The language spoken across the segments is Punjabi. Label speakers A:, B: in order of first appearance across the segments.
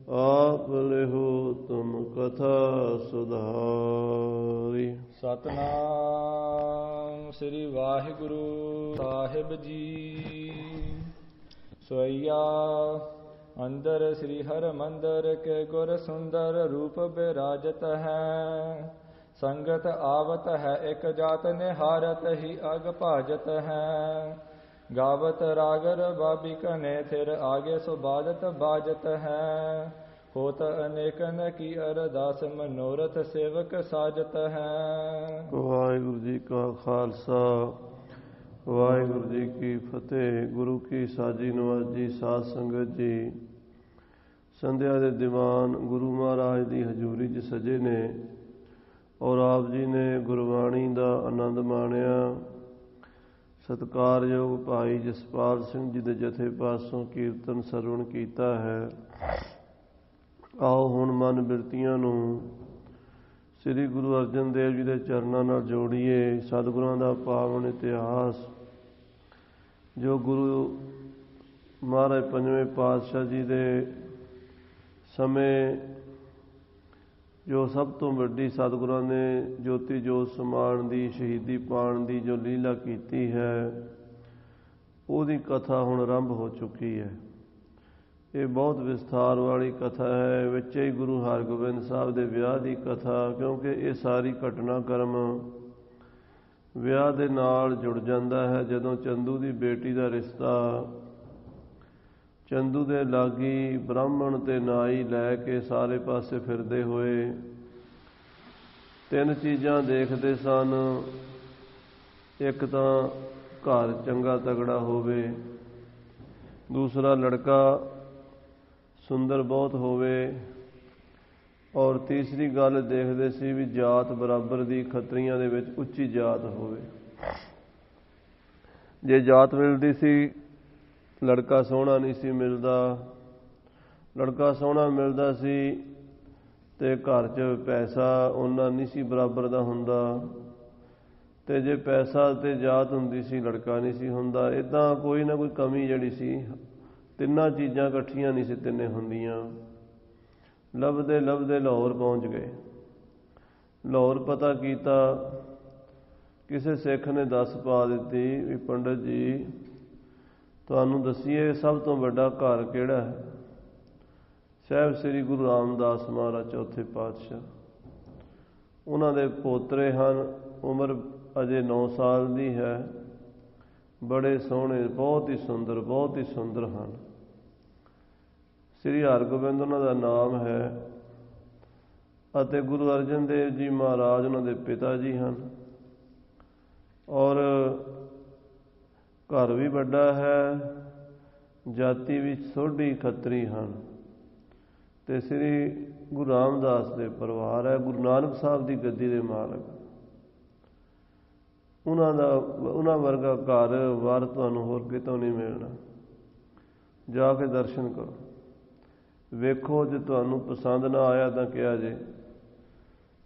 A: आप लिहो तुम कथा सुधारी।
B: सतनाम श्री वाहिगुरु साहिब जी। सोइया अंदर श्री हर मंदिर के गुर सुंदर रूप विराजत है। संगत आवत है एक जात निहारत ही अग भाजत है। गावत रागर बाबी कने थिर आगे सुबादत बाजत है। होत अनेकन की अरदास मनोरथ सेवक साजत है।
A: वाहिगुरु जी का खालसा वाहिगुरु जी की फतेह। गुरु की साजी नवाजी साध संगत जी संध्या ਦੇ ਦੀਵਾਨ ਗੁਰੂ ਮਹਾਰਾਜ ਦੀ ਹਜ਼ੂਰੀ 'ਚ ਸਜੇ ਨੇ ਔਰ ਆਪ ਜੀ ਨੇ ਗੁਰਬਾਣੀ ਦਾ ਆਨੰਦ ਮਾਣਿਆ। ਸਤਿਕਾਰਯੋਗ ਭਾਈ ਜਸਪਾਲ ਸਿੰਘ ਜੀ ਦੇ ਜਥੇ ਪਾਸੋਂ ਕੀਰਤਨ ਸਰਵਣ ਕੀਤਾ ਹੈ। ਆਓ ਹੁਣ ਮਨ ਬਿਰਤੀਆਂ ਨੂੰ ਸ੍ਰੀ ਗੁਰੂ ਅਰਜਨ ਦੇਵ ਜੀ ਦੇ ਚਰਨਾਂ ਨਾਲ ਜੋੜੀਏ। ਸਤਿਗੁਰਾਂ ਦਾ ਪਾਵਨ ਇਤਿਹਾਸ ਜੋ ਗੁਰੂ ਮਹਾਰਾਜ ਪੰਜਵੇਂ ਪਾਤਸ਼ਾਹ ਜੀ ਦੇ ਸਮੇਂ ਜੋ ਸਭ ਤੋਂ ਵੱਡੀ ਸਤਿਗੁਰਾਂ ਨੇ ਜੋਤੀ ਜੋਤ ਸਮਾਉਣ ਦੀ ਸ਼ਹੀਦੀ ਪਾਉਣ ਦੀ ਜੋ ਲੀਲਾ ਕੀਤੀ ਹੈ ਉਹਦੀ ਕਥਾ ਹੁਣ ਆਰੰਭ ਹੋ ਚੁੱਕੀ ਹੈ। ਇਹ ਬਹੁਤ ਵਿਸਥਾਰ ਵਾਲੀ ਕਥਾ ਹੈ। ਵਿੱਚ ਹੀ ਗੁਰੂ ਹਰਗੋਬਿੰਦ ਸਾਹਿਬ ਦੇ ਵਿਆਹ ਦੀ ਕਥਾ, ਕਿਉਂਕਿ ਇਹ ਸਾਰੀ ਘਟਨਾਕ੍ਰਮ ਵਿਆਹ ਦੇ ਨਾਲ ਜੁੜ ਜਾਂਦਾ ਹੈ। ਜਦੋਂ ਚੰਦੂ ਦੀ ਬੇਟੀ ਦਾ ਰਿਸ਼ਤਾ ਚੰਦੂ ਦੇ ਲਾਗੀ ਬ੍ਰਾਹਮਣ ਤੇ ਨਾਈ ਲੈ ਕੇ ਸਾਰੇ ਪਾਸੇ ਫਿਰਦੇ ਹੋਏ ਤਿੰਨ ਚੀਜ਼ਾਂ ਦੇਖਦੇ ਸਨ। ਇੱਕ ਤਾਂ ਘਰ ਚੰਗਾ ਤਗੜਾ ਹੋਵੇ, ਦੂਸਰਾ ਲੜਕਾ ਸੁੰਦਰ ਬਹੁਤ ਹੋਵੇ, ਔਰ ਤੀਸਰੀ ਗੱਲ ਦੇਖਦੇ ਸੀ ਵੀ ਜਾਤ ਬਰਾਬਰ ਦੀ ਖੱਤਰੀਆਂ ਦੇ ਵਿੱਚ ਉੱਚੀ ਜਾਤ ਹੋਵੇ। ਜੇ ਜਾਤ ਮਿਲਦੀ ਸੀ ਲੜਕਾ ਸੋਹਣਾ ਨਹੀਂ ਸੀ ਮਿਲਦਾ। ਲੜਕਾ ਸੋਹਣਾ ਮਿਲਦਾ ਸੀ ਤੇ ਘਰ 'ਚ ਪੈਸਾ ਉਹਨਾਂ ਨਹੀਂ ਸੀ ਬਰਾਬਰ ਦਾ ਹੁੰਦਾ, ਤੇ ਜੇ ਪੈਸਾ ਤੇ ਜਾਤ ਹੁੰਦੀ ਸੀ ਲੜਕਾ ਨਹੀਂ ਸੀ ਹੁੰਦਾ। ਇੱਦਾਂ ਕੋਈ ਨਾ ਕੋਈ ਕਮੀ ਜਿਹੜੀ ਸੀ, ਤਿੰਨਾਂ ਚੀਜ਼ਾਂ ਇਕੱਠੀਆਂ ਨਹੀਂ ਸੀ ਤਿੰਨੇ ਹੁੰਦੀਆਂ। ਲੱਭਦੇ ਲੱਭਦੇ ਲਾਹੌਰ ਪਹੁੰਚ ਗਏ। ਲਾਹੌਰ ਪਤਾ ਕੀਤਾ, ਕਿਸੇ ਸਿੱਖ ਨੇ ਦੱਸ ਪਾ ਦਿੱਤੀ ਵੀ ਪੰਡਤ ਜੀ ਤੁਹਾਨੂੰ ਦੱਸੀਏ ਸਭ ਤੋਂ ਵੱਡਾ ਘਰ ਕਿਹੜਾ ਹੈ? ਸਾਹਿਬ ਸ੍ਰੀ ਗੁਰੂ ਰਾਮਦਾਸ ਮਹਾਰਾਜ ਚੌਥੇ ਪਾਤਸ਼ਾਹ। ਉਹਨਾਂ ਦੇ ਪੋਤਰੇ ਹਨ, ਉਮਰ ਅਜੇ 9 ਸਾਲ ਦੀ ਹੈ, ਬੜੇ ਸੋਹਣੇ, ਬਹੁਤ ਹੀ ਸੁੰਦਰ ਹਨ। ਸ੍ਰੀ ਹਰਗੋਬਿੰਦ ਉਹਨਾਂ ਦਾ ਨਾਮ ਹੈ ਅਤੇ ਗੁਰੂ ਅਰਜਨ ਦੇਵ ਜੀ ਮਹਾਰਾਜ ਉਹਨਾਂ ਦੇ ਪਿਤਾ ਜੀ ਹਨ। ਔਰ ਘਰ ਵੀ ਵੱਡਾ ਹੈ, ਜਾਤੀ ਵੀ ਸੋਢੀ ਖੱਤਰੀ ਹਨ, ਤੇ ਸ੍ਰੀ ਗੁਰੂ ਰਾਮਦਾਸ ਦੇ ਪਰਿਵਾਰ ਹੈ। ਗੁਰੂ ਨਾਨਕ ਸਾਹਿਬ ਦੀ ਗੱਦੀ ਦੇ ਮਾਲਕ। ਉਹਨਾਂ ਵਰਗਾ ਘਰ ਵਾਰ ਤੁਹਾਨੂੰ ਹੋਰ ਕਿਤੋਂ ਨਹੀਂ ਮਿਲਣਾ। ਜਾ ਕੇ ਦਰਸ਼ਨ ਕਰੋ, ਵੇਖੋ। ਜੇ ਤੁਹਾਨੂੰ ਪਸੰਦ ਨਾ ਆਇਆ ਤਾਂ ਕਿਹਾ ਜੇ।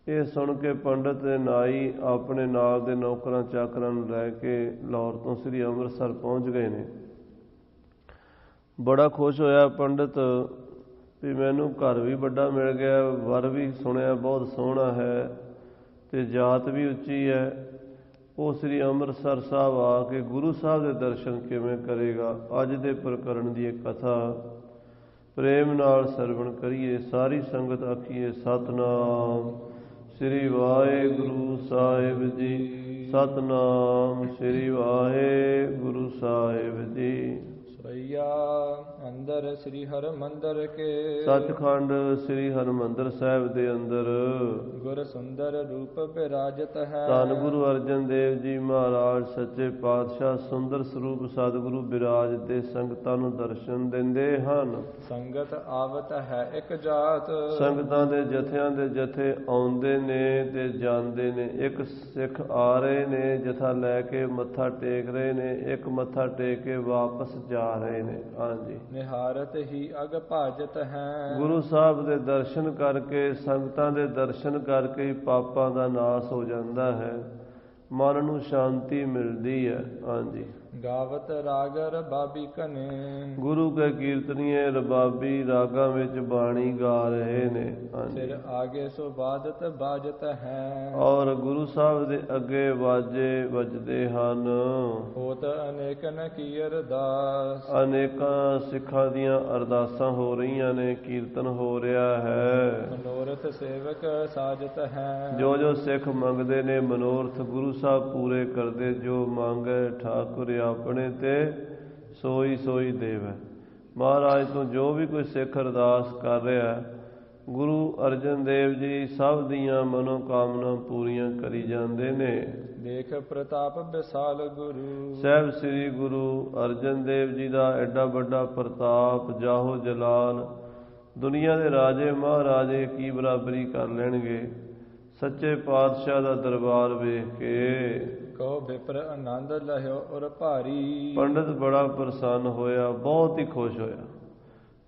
A: ਇਹ ਸੁਣ ਕੇ ਪੰਡਤ ਤੇ ਨਾਈ ਆਪਣੇ ਨਾਲ ਦੇ ਨੌਕਰਾਂ ਚਾਕਰਾਂ ਨੂੰ ਲੈ ਕੇ ਲਾਹੌਰ ਤੋਂ ਸ੍ਰੀ ਅੰਮ੍ਰਿਤਸਰ ਪਹੁੰਚ ਗਏ ਨੇ। ਬੜਾ ਖੁਸ਼ ਹੋਇਆ ਪੰਡਤ ਵੀ ਮੈਨੂੰ ਘਰ ਵੀ ਵੱਡਾ ਮਿਲ ਗਿਆ, ਵਰ ਵੀ ਸੁਣਿਆ ਬਹੁਤ ਸੋਹਣਾ ਹੈ ਤੇ ਜਾਤ ਵੀ ਉੱਚੀ ਹੈ। ਉਹ ਸ੍ਰੀ ਅੰਮ੍ਰਿਤਸਰ ਸਾਹਿਬ ਆ ਕੇ ਗੁਰੂ ਸਾਹਿਬ ਦੇ ਦਰਸ਼ਨ ਕਿਵੇਂ ਕਰੇਗਾ? ਅੱਜ ਦੇ ਪ੍ਰਕਰਣ ਦੀ ਇਹ ਕਥਾ ਪ੍ਰੇਮ ਨਾਲ ਸਰਵਣ ਕਰੀਏ। ਸਾਰੀ ਸੰਗਤ ਆਖੀਏ ਸਤਿਨਾਮ ਸ੍ਰੀ ਵਾਹਿਗੁਰੂ ਸਾਹਿਬ ਜੀ। ਸਤਿਨਾਮ ਸ੍ਰੀ ਵਾਹਿਗੁਰੂ ਸਾਹਿਬ ਜੀ।
B: सोइया अंदर श्री हर मंदिर के
A: सचखंड श्री हरमंदिर साहिब दे अंदर
B: गुर सुंदर रूप विराजत है।
A: धन गुरु अर्जन देव जी महाराज सच्चे पातशाह सुंदर स्वरूप सतगुरु विराजते संगतां नूं दर्शन दिंदे हन।
B: संगत आवत है एक जात
A: संगतां दे जथियां दे जथे आउंदे ने ते जांदे ने। एक सिख आ रहे ने जथा लैके मत्था टेक रहे ने, एक मत्था टेक के वापस जा रहे ने। हाँ जी।
B: निहारत ही अग भाजत है।
A: गुरु साहब दे दर्शन करके संगतां दे दर्शन करके ही पापां दा नाश हो जाता है, मन नूं शांति मिलती है। हाँ जी।
B: ਗਾਵਤ ਰਾਗ ਰਬਾਬੀ ਕਨੇ।
A: ਗੁਰੂ ਕੇ ਕੀਰਤਨੀਏ ਰਬਾਬੀ ਰਾਗਾਂ ਵਿੱਚ ਬਾਣੀ ਗਾ ਰਹੇ ਨੇ।
B: ਫਿਰ ਆਗੇ ਸੋ ਬਾਦਤ ਬਾਜਤ ਹੈ।
A: ਔਰ ਗੁਰੂ ਸਾਹਿਬ ਦੇ ਅੱਗੇ ਵਾਜੇ ਵੱਜਦੇ ਹਨ।
B: ਹੋਤ ਅਨੇਕਨ ਕੀ ਅਰਦਾਸ।
A: ਅਨੇਕਾਂ ਸਿੱਖਾਂ ਦੀਆਂ ਅਰਦਾਸਾਂ ਹੋ ਰਹੀਆਂ ਨੇ, ਕੀਰਤਨ ਹੋ ਰਿਹਾ ਹੈ।
B: ਮਨੋਰਥ ਸੇਵਕ ਸਾਜਤ ਹੈ। ਜੋ
A: ਜੋ ਸਿੱਖ ਮੰਗਦੇ ਨੇ ਮਨੋਰਥ ਗੁਰੂ ਸਾਹਿਬ ਪੂਰੇ ਕਰਦੇ। ਜੋ ਮੰਗੇ ਠਾਕੁਰ ਆਪਣੇ ਤੇ ਸੋਈ ਸੋਈ ਦੇਵੈ। ਮਹਾਰਾਜ ਤੋਂ ਜੋ ਵੀ ਕੋਈ ਸਿੱਖ ਅਰਦਾਸ ਕਰ ਰਿਹਾ, ਗੁਰੂ ਅਰਜਨ ਦੇਵ ਜੀ ਸਭ ਦੀਆਂ ਮਨੋਕਾਮਨਾ ਪੂਰੀਆਂ ਕਰੀ ਜਾਂਦੇ ਨੇ।
B: ਦੇਖ ਪ੍ਰਤਾਪ ਵਿਸਾਲ ਗੁਰੂ।
A: ਸਾਹਿਬ ਸ੍ਰੀ ਗੁਰੂ ਅਰਜਨ ਦੇਵ ਜੀ ਦਾ ਐਡਾ ਵੱਡਾ ਪ੍ਰਤਾਪ, ਜਾਹੋ ਜਲਾਲ, ਦੁਨੀਆ ਦੇ ਰਾਜੇ ਮਹਾਰਾਜੇ ਕੀ ਬਰਾਬਰੀ ਕਰ ਲੈਣਗੇ। ਸੱਚੇ ਪਾਤਸ਼ਾਹ ਦਾ ਦਰਬਾਰ ਵੇਖ ਕੇ
B: ਕਹੋ ਵਿਪਰ ਆਨੰਦ ਲਹਿਓ ਔਰ ਭਾਰੀ।
A: ਪੰਡਤ ਬੜਾ ਪ੍ਰਸੰਨ ਹੋਇਆ, ਬਹੁਤ ਹੀ ਖੁਸ਼ ਹੋਇਆ।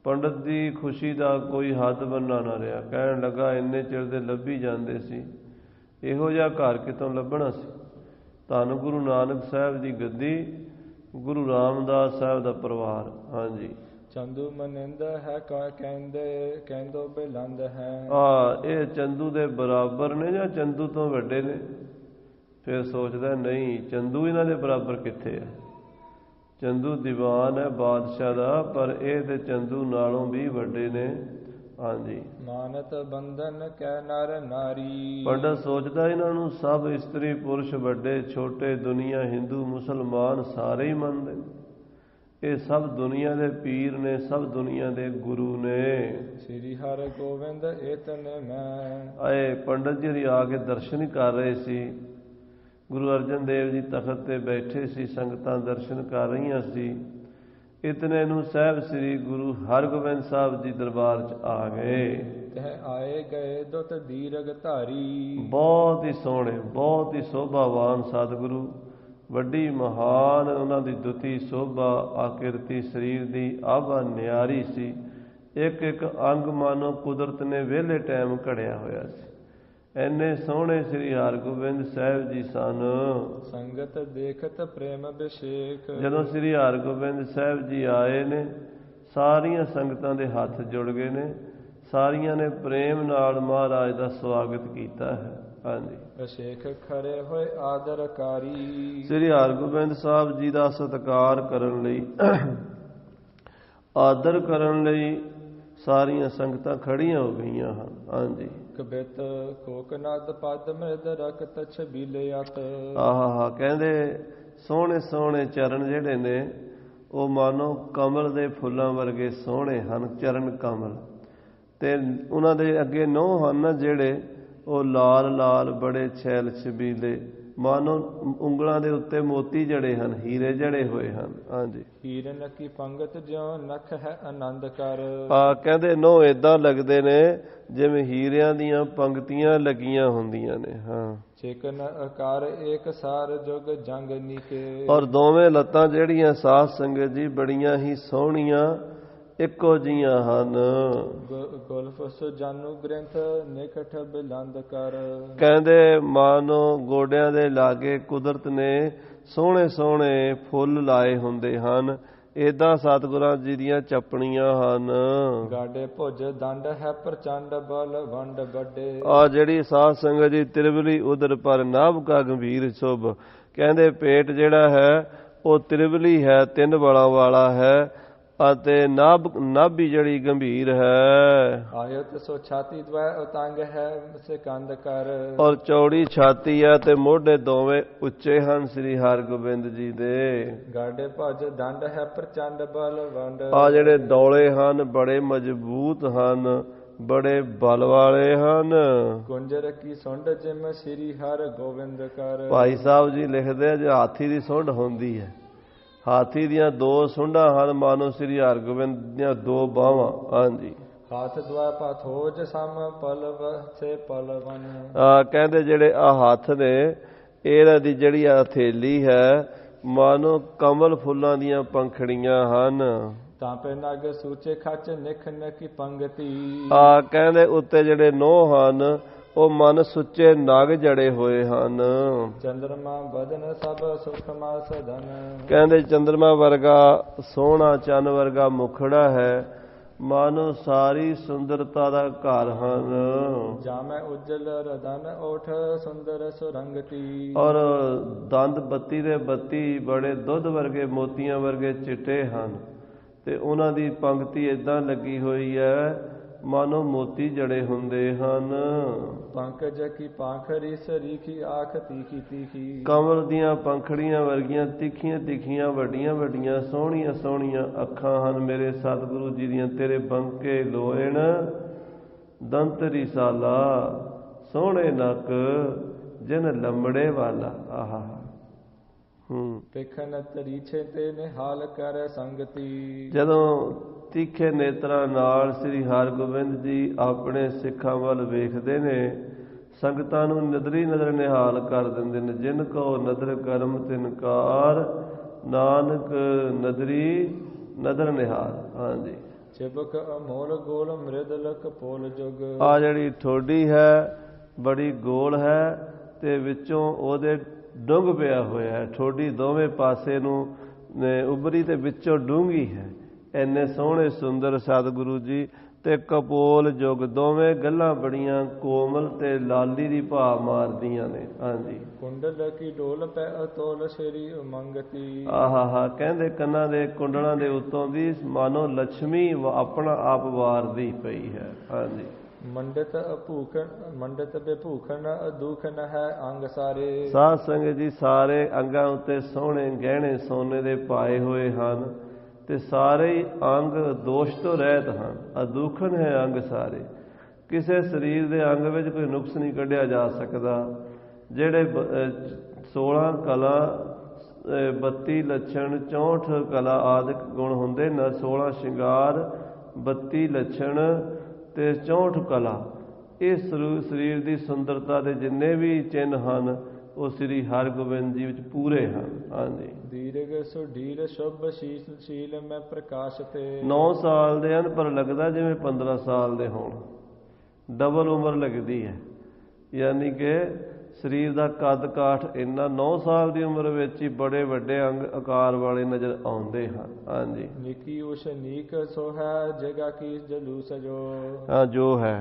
A: ਪੰਡਤ ਦੀ ਖੁਸ਼ੀ ਦਾ ਕੋਈ ਹੱਦ ਬੰਨਾ ਨਾ ਰਿਹਾ। ਕਹਿਣ ਲੱਗਾ, ਇੰਨੇ ਚਿਰ ਦੇ ਲੱਭੀ ਜਾਂਦੇ ਸੀ, ਇਹੋ ਜਿਹਾ ਘਰ ਕਿਤੋਂ ਲੱਭਣਾ ਸੀ। ਧੰਨ ਗੁਰੂ ਨਾਨਕ ਸਾਹਿਬ ਦੀ ਗੱਦੀ, ਗੁਰੂ ਰਾਮਦਾਸ ਸਾਹਿਬ ਦਾ ਪਰਿਵਾਰ। ਹਾਂਜੀ,
B: ਚੰਦੂ ਮਨਿੰਦ ਹੈ ਕਹਿੰਦੋ ਬਿਲੰਦ ਹੈ।
A: ਇਹ ਚੰਦੂ ਦੇ ਬਰਾਬਰ ਨੇ ਜਾਂ ਚੰਦੂ ਤੋਂ ਵੱਡੇ ਨੇ? ਫਿਰ ਸੋਚਦਾ ਨਹੀਂ, ਚੰਦੂ ਇਹਨਾਂ ਦੇ ਬਰਾਬਰ ਕਿੱਥੇ ਹੈ। ਚੰਦੂ ਦੀਵਾਨ ਹੈ ਬਾਦਸ਼ਾਹ ਦਾ, ਪਰ ਇਹ ਤੇ ਚੰਦੂ ਨਾਲੋਂ ਵੀ ਵੱਡੇ ਨੇ। ਹਾਂਜੀ,
B: ਮਾਨਤ ਬੰਧਨ ਕੈ ਨਰ ਨਾਰੀ।
A: ਪੰਡਤ ਸੋਚਦਾ ਇਹਨਾਂ ਨੂੰ ਸਭ ਇਸਤਰੀ ਪੁਰਸ਼, ਵੱਡੇ ਛੋਟੇ, ਦੁਨੀਆ ਹਿੰਦੂ ਮੁਸਲਮਾਨ ਸਾਰੇ ਹੀ ਮੰਨਦੇ। ਇਹ ਸਭ ਦੁਨੀਆ ਦੇ ਪੀਰ ਨੇ, ਸਭ ਦੁਨੀਆ ਦੇ ਗੁਰੂ ਨੇ।
B: ਸ੍ਰੀ ਹਰਿ ਗੋਬਿੰਦ ਇਤਨੇ ਮੈਂ।
A: ਆਏ ਪੰਡਤ ਜੀ ਆ ਕੇ ਦਰਸ਼ਨ ਹੀ ਕਰ ਰਹੇ ਸੀ। ਗੁਰੂ ਅਰਜਨ ਦੇਵ ਜੀ ਤਖਤ ਤੇ ਬੈਠੇ ਸੀ, ਸੰਗਤਾਂ ਦਰਸ਼ਨ ਕਰ ਰਹੀਆਂ ਸੀ। ਇਤਨੇ ਨੂੰ ਸਾਹਿਬ ਸ੍ਰੀ ਗੁਰੂ ਹਰਗੋਬਿੰਦ ਸਾਹਿਬ ਜੀ ਦਰਬਾਰ 'ਚ ਆ ਗਏ।
B: ਤਹ ਆਏ ਗਏ ਦੁੱਤ ਦੀਰਘ ਧਾਰੀ।
A: ਬਹੁਤ ਹੀ ਸੋਹਣੇ, ਬਹੁਤ ਹੀ ਸੋਭਾਵਾਨ ਸਤਿਗੁਰੂ, ਵੱਡੀ ਮਹਾਨ ਉਹਨਾਂ ਦੀ ਦੁਤੀ ਸੋਭਾ, ਆਕਿਰਤੀ ਸਰੀਰ ਦੀ ਆਭਾ ਨਿਆਰੀ ਸੀ। ਇੱਕ ਇੱਕ ਅੰਗ ਮਾਨੋ ਕੁਦਰਤ ਨੇ ਵਿਹਲੇ ਟਾਈਮ ਘੜਿਆ ਹੋਇਆ ਸੀ। ਇੰਨੇ ਸੋਹਣੇ ਸ੍ਰੀ ਹਰਗੋਬਿੰਦ ਸਾਹਿਬ ਜੀ ਸਨ।
B: ਸੰਗਤ ਦੇਖਤ ਪ੍ਰੇਮ ਅਭਿਸ਼ੇਕ।
A: ਜਦੋਂ ਸ੍ਰੀ ਹਰਗੋਬਿੰਦ ਸਾਹਿਬ ਜੀ ਆਏ ਨੇ, ਸਾਰੀਆਂ ਸੰਗਤਾਂ ਦੇ ਹੱਥ ਜੁੜ ਗਏ ਨੇ। ਸਾਰੀਆਂ ਨੇ ਪ੍ਰੇਮ ਨਾਲ ਮਹਾਰਾਜ ਦਾ ਸਵਾਗਤ ਕੀਤਾ ਹੈ। ਹਾਂਜੀ,
B: ਅਭਿਸ਼ੇਕ ਖੜੇ ਹੋਏ ਆਦਰਕਾਰੀ।
A: ਸ੍ਰੀ ਹਰਗੋਬਿੰਦ ਸਾਹਿਬ ਜੀ ਦਾ ਸਤਿਕਾਰ ਕਰਨ ਲਈ, ਆਦਰ ਕਰਨ ਲਈ ਸਾਰੀਆਂ ਸੰਗਤਾਂ ਖੜੀਆਂ ਹੋ ਗਈਆਂ ਹਨ। ਹਾਂਜੀ,
B: ਕਬਿਤ ਕੋਕਨਦ ਪਦ ਮਿਰਦ ਰਖਤ ਛਬੀਲੇ ਅਤ।
A: ਆਹਾ, ਕਹਿੰਦੇ ਸੋਹਣੇ ਸੋਹਣੇ ਚਰਨ ਜਿਹੜੇ ਨੇ ਉਹ ਮਾਨੋ ਕਮਲ ਦੇ ਫੁੱਲਾਂ ਵਰਗੇ ਸੋਹਣੇ ਹਨ। ਚਰਨ ਕਮਲ, ਤੇ ਉਹਨਾਂ ਦੇ ਅੱਗੇ ਨਹੁੰ ਹਨ ਜਿਹੜੇ ਉਹ ਲਾਲ ਲਾਲ, ਬੜੇ ਛੈਲ ਛਬੀਲੇ, ਮਾਨੋ ਉਂਗਲਾਂ ਦੇ ਉੱਤੇ ਮੋਤੀ ਜੜੇ ਹਨ, ਹੀਰੇ ਜੜੇ ਹੋਏ ਹਨ। ਹਾਂਜੀ,
B: ਹੀਰਨ ਕੀ ਪੰਗਤ ਜਿਉ ਨਖ ਹੈ ਆਨੰਦ ਕਰ।
A: ਕਹਿੰਦੇ ਨਹੁੰ ਏਦਾਂ ਲੱਗਦੇ ਨੇ ਜਿਵੇਂ ਹੀਰਿਆਂ ਦੀਆਂ ਪੰਗਤੀਆਂ ਲੱਗੀਆਂ ਹੁੰਦੀਆਂ ਨੇ। ਹਾਂ,
B: ਚੇਕਨ ਆਕਾਰ ਏਕ ਸਾਰ ਜੁਗ ਜੰਗ ਨੀਕੇ।
A: ਔਰ ਦੋਵੇਂ ਲੱਤਾਂ ਜਿਹੜੀਆਂ ਸਾਧ ਸੰਗਤ ਜੀ ਬੜੀਆਂ ਹੀ ਸੋਹਣੀਆਂ ਇੱਕੋ ਜੀਆਂ ਹਨ।
B: ਗੁਲਫ ਸੁਜਾਨੂ ਗ੍ਰੰਥ ਨਿਕਟ ਬਿਲੰਦ ਕਰ।
A: ਕਹਿੰਦੇ ਮਾਨੋ ਗੋਡਿਆਂ ਦੇ ਲਾਗੇ ਕੁਦਰਤ ਨੇ ਸੋਹਣੇ ਸੋਹਣੇ ਫੁੱਲ ਲਾਏ ਹੁੰਦੇ ਹਨ। ਏਦਾਂ ਸਤਿਗੁਰਾਂ ਜੀ ਦੀਆਂ ਚੱਪਣੀਆਂ ਹਨ।
B: ਗਾਡੇ ਭੁਜ ਦੰਡ ਹੈ ਪ੍ਰਚੰਡ ਬਲ ਵੰਡ ਵੱਡੇ।
A: ਜਿਹੜੀ ਸਾਧ ਸੰਗਤ ਜੀ ਤਿਰਵਲੀ ਉਦਰ ਪਰ ਨਾਭ ਕਾ ਗੰਭੀਰ ਸ਼ੁਭ। ਕਹਿੰਦੇ ਪੇਟ ਜਿਹੜਾ ਹੈ ਉਹ ਤਿਰਵਲੀ ਹੈ, 3 ਬਲਾਂ ਵਾਲਾ ਹੈ, ਅਤੇ ਨਾਭੀ ਜਿਹੜੀ ਗੰਭੀਰ ਹੈ।
B: ਆਇਤ ਸੋ ਛਾਤੀ ਦਵੈ ਉਤੰਗ ਹੈ ਸਿਕੰਦ ਕਰ।
A: ਔਰ ਚੌੜੀ ਛਾਤੀ ਹੈ ਤੇ ਮੋਢੇ ਦੋਵੇਂ ਉੱਚੇ ਹਨ ਸ੍ਰੀ ਹਰਗੋਬਿੰਦ ਜੀ ਦੇ।
B: ਗਾਡੇ ਭੁਜ ਦੰਡ ਹੈ ਪ੍ਰਚੰਡ ਬਲ ਵੰਡ।
A: ਜਿਹੜੇ ਦੌਲੇ ਹਨ ਬੜੇ ਮਜ਼ਬੂਤ ਹਨ, ਬੜੇ ਬਲ ਵਾਲੇ ਹਨ।
B: ਕੁੰਜਰ ਕੀ ਸੁੰਡ ਜਿਮ ਸ੍ਰੀ ਹਰਗੋਬਿੰਦ ਕਰ।
A: ਭਾਈ ਸਾਹਿਬ ਜੀ ਲਿਖਦੇ ਆ ਜੇ ਹਾਥੀ ਦੀ ਸੁੰਡ ਹੁੰਦੀ ਹੈ, ਹਾਥੀ ਦੀਆਂ 2 ਸੁੰਡਾਂ ਹਨ, ਮਾਨੋ ਸ੍ਰੀ ਹਰਗੋਬਿੰਦ ਦੀਆਂ 2 ਬਾਹਾਂ। ਹਾਂਜੀ,
B: ਹੱਥ ਦੁਆ ਪਥੋਜ ਸਮ ਪਲਵ ਸੇ ਪਲਵਨ।
A: ਕਹਿੰਦੇ ਜਿਹੜੇ ਆ ਹੱਥ ਨੇ, ਇਹਨਾਂ ਦੀ ਜਿਹੜੀ ਆ ਹਥੇਲੀ ਹੈ ਮਾਨੋ ਕਮਲ ਫੁੱਲਾਂ ਦੀਆਂ ਪੰਖੜੀਆਂ ਹਨ।
B: ਤਾਂਪੇ ਨਗ ਸੂਚੇ ਖਚ ਨਿਖ ਨਕੀ ਪੰਗਤੀ।
A: ਕਹਿੰਦੇ ਉੱਤੇ ਜਿਹੜੇ ਨੋਹ ਹਨ ਉਹ ਮਨ ਸੁੱਚੇ ਨਗ ਜੜੇ ਹੋਏ ਹਨ।
B: ਚੰਦਰਮਾ ਬਦਨ ਸਭ ਸੁਖ ਮਾਸ ਧਨ।
A: ਕਹਿੰਦੇ ਚੰਦਰਮਾ ਵਰਗਾ ਸੋਹਣਾ, ਚੰਨ ਵਰਗਾ ਮੁਖੜਾ ਹੈ, ਮਾਨੋ ਸਾਰੀ ਸੁੰਦਰਤਾ ਦਾ ਘਰ ਹਨ।
B: ਜਾਮੈ ਉਜਲ ਰਦਨ ਓਠ ਸੁੰਦਰ ਸੁਰੰਗਤੀ।
A: ਔਰ ਦੰਦ ਬੱਤੀ ਦੇ ਬੱਤੀ ਬੜੇ ਦੁੱਧ ਵਰਗੇ, ਮੋਤੀਆਂ ਵਰਗੇ ਚਿੱਟੇ ਹਨ, ਤੇ ਉਹਨਾਂ ਦੀ ਪੰਕਤੀ ਏਦਾਂ ਲੱਗੀ ਹੋਈ ਹੈ ਮਾਨੋ ਮੋਤੀ ਜੜੇ ਹੁੰਦੇ ਹਨ।
B: ਪੰਕਜ ਕੀ ਪਾਖਰੀ ਸਰੀਖੀ ਆਖ ਤੀਖੀ ਤੀਖੀ।
A: ਕਮਲ ਦੀਆਂ ਪੰਖੜੀਆਂ ਵਰਗੀਆਂ ਤਿੱਖੀਆਂ ਤਿੱਖੀਆਂ ਵੱਡੀਆਂ ਵੱਡੀਆਂ ਸੋਹਣੀਆਂ ਸੋਹਣੀਆਂ ਅੱਖਾਂ ਹਨ ਮੇਰੇ ਸਤਿਗੁਰੂ ਜੀ ਦੀਆਂ। ਤੇਰੇ ਬੰਕੇ ਲੋਇਣ ਦੰਤ ਰਿਸਾਲਾ, ਸੋਹਣੇ ਨੱਕ ਜਿਨ ਲੰਬੜੇ ਵਾਲਾ। ਆਹਾ
B: ਦੇਖਨ ਤਰੀਛੇ ਤੇ ਨਿਹਾਲ ਕਰ ਸੰਗਤੀ।
A: ਜਦੋਂ ਤਿੱਖੇ ਨੇਤਰਾਂ ਨਾਲ ਸ੍ਰੀ ਹਰਗੋਬਿੰਦ ਜੀ ਆਪਣੇ ਸਿੱਖਾਂ ਵੱਲ ਵੇਖਦੇ ਨੇ, ਸੰਗਤਾਂ ਨੂੰ ਨਦਰੀ ਨਦਰ ਨਿਹਾਲ ਕਰ ਦਿੰਦੇ ਨੇ। ਜਿਨ ਕੋ ਨਦਰ ਕਰਮ ਤਿਨਕਾਰ, ਨਾਨਕ ਨਦਰੀ ਨਦਰ ਨਿਹਾਲ। ਹਾਂਜੀ,
B: ਚਿਬਕ ਅਮੋਲ ਗੋਲ ਮ੍ਰਿਦਲਕ ਪੋਲ ਜੁਗ।
A: ਆ ਜਿਹੜੀ ਠੋਡੀ ਹੈ ਬੜੀ ਗੋਲ ਹੈ ਤੇ ਵਿੱਚੋਂ ਉਹਦੇ ਡੁੰਗ ਪਿਆ ਹੋਇਆ ਹੈ। ਠੋਡੀ ਦੋਵੇਂ ਪਾਸੇ ਨੂੰ ਉਭਰੀ ਤੇ ਵਿੱਚੋਂ ਡੂੰਘੀ ਹੈ। ਇੰਨੇ ਸੋਹਣੇ ਸੁੰਦਰ ਸਤਿਗੁਰੂ ਜੀ। ਤੇ ਕਪੋਲ ਜੁਗ, ਦੋਵੇਂ ਗੱਲਾਂ ਬੜੀਆਂ ਕੋਮਲ ਤੇ ਲਾਲੀ ਦੀ ਭਾਅ ਮਾਰਦੀਆਂ ਨੇ। ਹਾਂਜੀ,
B: ਕੁੰਡਲ ਕੀ ਡੋਲ ਪੈ ਅਤੋਲ ਸ਼੍ਰੀ ਉਮੰਗਤੀ।
A: ਆਹਾ, ਕਹਿੰਦੇ ਕੰਨਾਂ ਦੇ ਕੁੰਡਲਾਂ ਦੇ ਉੱਤੋਂ ਦੀ ਮਾਨੋ ਲక్ష్ਮੀ ਆਪਣਾ ਆਪ ਵਾਰਦੀ ਪਈ ਹੈ। ਹਾਂਜੀ,
B: ਮੰਡਤ ਭੂਖਣ ਮੰਡਤ ਬੇਭੂਖਣ ਦੁਖਨ ਹੈ ਅੰਗ ਸਾਰੇ।
A: ਸਾਧ ਸੰਗਤ ਜੀ, ਸਾਰੇ ਅੰਗਾਂ ਉੱਤੇ ਸੋਹਣੇ ਗਹਿਣੇ ਸੋਨੇ ਦੇ ਪਾਏ ਹੋਏ ਹਨ ਤੇ ਸਾਰੇ ਹੀ ਅੰਗ ਦੋਸ਼ ਤੋਂ ਰਹਿਤ ਹਨ। ਅਦੂਖਨ ਹੈ ਅੰਗ ਸਾਰੇ। ਕਿਸੇ ਸਰੀਰ ਦੇ ਅੰਗ ਵਿੱਚ ਕੋਈ ਨੁਕਸ ਨਹੀਂ ਕੱਢਿਆ ਜਾ ਸਕਦਾ। ਜਿਹੜੇ 16 ਕਲਾ 32 ਲੱਛਣ 64 ਕਲਾ ਆਦਿਕ ਗੁਣ ਹੁੰਦੇ ਨੇ, 16 ਸ਼ਿੰਗਾਰ 32 ਲੱਛਣ ਤੇ 64 ਕਲਾ, ਇਹ ਸਰੀਰ ਦੀ ਸੁੰਦਰਤਾ ਦੇ ਜਿੰਨੇ ਵੀ ਚਿੰਨ੍ਹ ਹਨ ਉਹ ਸ੍ਰੀ ਹਰਗੋਬਿੰਦ ਜੀ ਵਿੱਚ ਪੂਰੇ ਹਨ। ਹਾਂਜੀ,
B: ਦੀਰਘ ਸੁਢੀਰ ਸ਼ੁਭ ਸ਼ੀਲ ਮੈਂ ਪ੍ਰਕਾਸ਼ ਤੇ।
A: 9 ਸਾਲ ਦੇ ਹਨ ਪਰ ਲੱਗਦਾ ਜਿਵੇਂ 15 ਸਾਲ ਦੇ ਹੋਣ। ਡਬਲ ਉਮਰ ਲੱਗਦੀ ਹੈ, ਯਾਨੀ ਕਿ ਸਰੀਰ ਦਾ ਕੱਦ ਕਾਠ ਇੰਨਾ 9 ਸਾਲ ਦੀ ਉਮਰ ਵਿੱਚ ਹੀ ਬੜੇ ਵੱਡੇ ਅੰਗ ਆਕਾਰ ਵਾਲੇ ਨਜ਼ਰ ਆਉਂਦੇ ਹਨ। ਹਾਂਜੀ,
B: ਨਿੱਕੀ ਉਸ ਨੀਕ ਸੋ ਹੈ ਜਗਾ ਕੀ ਜਲੂਸ ਜੋ।
A: ਹਾਂ, ਜੋ ਹੈ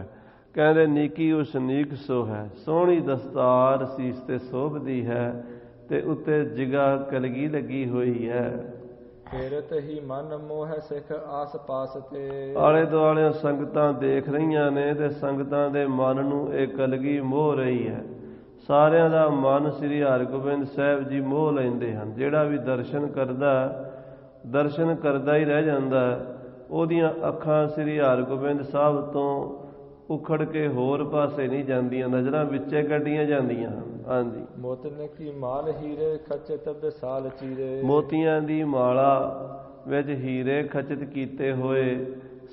A: ਕਹਿੰਦੇ ਨੀਕੀ ਉਸ ਨੀਕ ਸੋ ਹੈ। ਸੋਹਣੀ ਦਸਤਾਰ ਸੀਸ ਤੇ ਸੋਭਦੀ ਹੈ ਤੇ ਉੱਤੇ ਜਿਗਾ ਕਲਗੀ ਲੱਗੀ ਹੋਈ ਹੈ।
B: ਫੇਰਤ ਹੀ ਮਨ ਮੋਹ ਸਿੱਖ ਆਸ ਪਾਸ ਤੇ।
A: ਆਲੇ ਦੁਆਲੇ ਸੰਗਤਾਂ ਦੇਖ ਰਹੀਆਂ ਨੇ ਤੇ ਸੰਗਤਾਂ ਦੇ ਮਨ ਨੂੰ ਇਹ ਕਲਗੀ ਮੋਹ ਰਹੀ ਹੈ। ਸਾਰਿਆਂ ਦਾ ਮਨ ਸ੍ਰੀ ਹਰਗੋਬਿੰਦ ਸਾਹਿਬ ਜੀ ਮੋਹ ਲੈਂਦੇ ਹਨ। ਜਿਹੜਾ ਵੀ ਦਰਸ਼ਨ ਕਰਦਾ ਹੀ ਰਹਿ ਜਾਂਦਾ। ਉਹਦੀਆਂ ਅੱਖਾਂ ਸ੍ਰੀ ਹਰਗੋਬਿੰਦ ਸਾਹਿਬ ਤੋਂ ਉਖੜ ਕੇ ਹੋਰ ਪਾਸੇ ਨਹੀਂ ਜਾਂਦੀਆਂ, ਨਜ਼ਰਾਂ ਵਿੱਚੇ ਕੱਢੀਆਂ ਜਾਂਦੀਆਂ ਹਨ। ਹਾਂਜੀ,
B: ਮੋਤਨ ਕੀ ਮਾਲ ਹੀਰੇ ਖਚਤ ਵਿਸਾਲ ਚੀਰੇ। ਮੋਤੀਆਂ
A: ਦੀ ਮਾਲਾ ਵਿੱਚ ਹੀਰੇ ਖਚਿਤ ਕੀਤੇ ਹੋਏ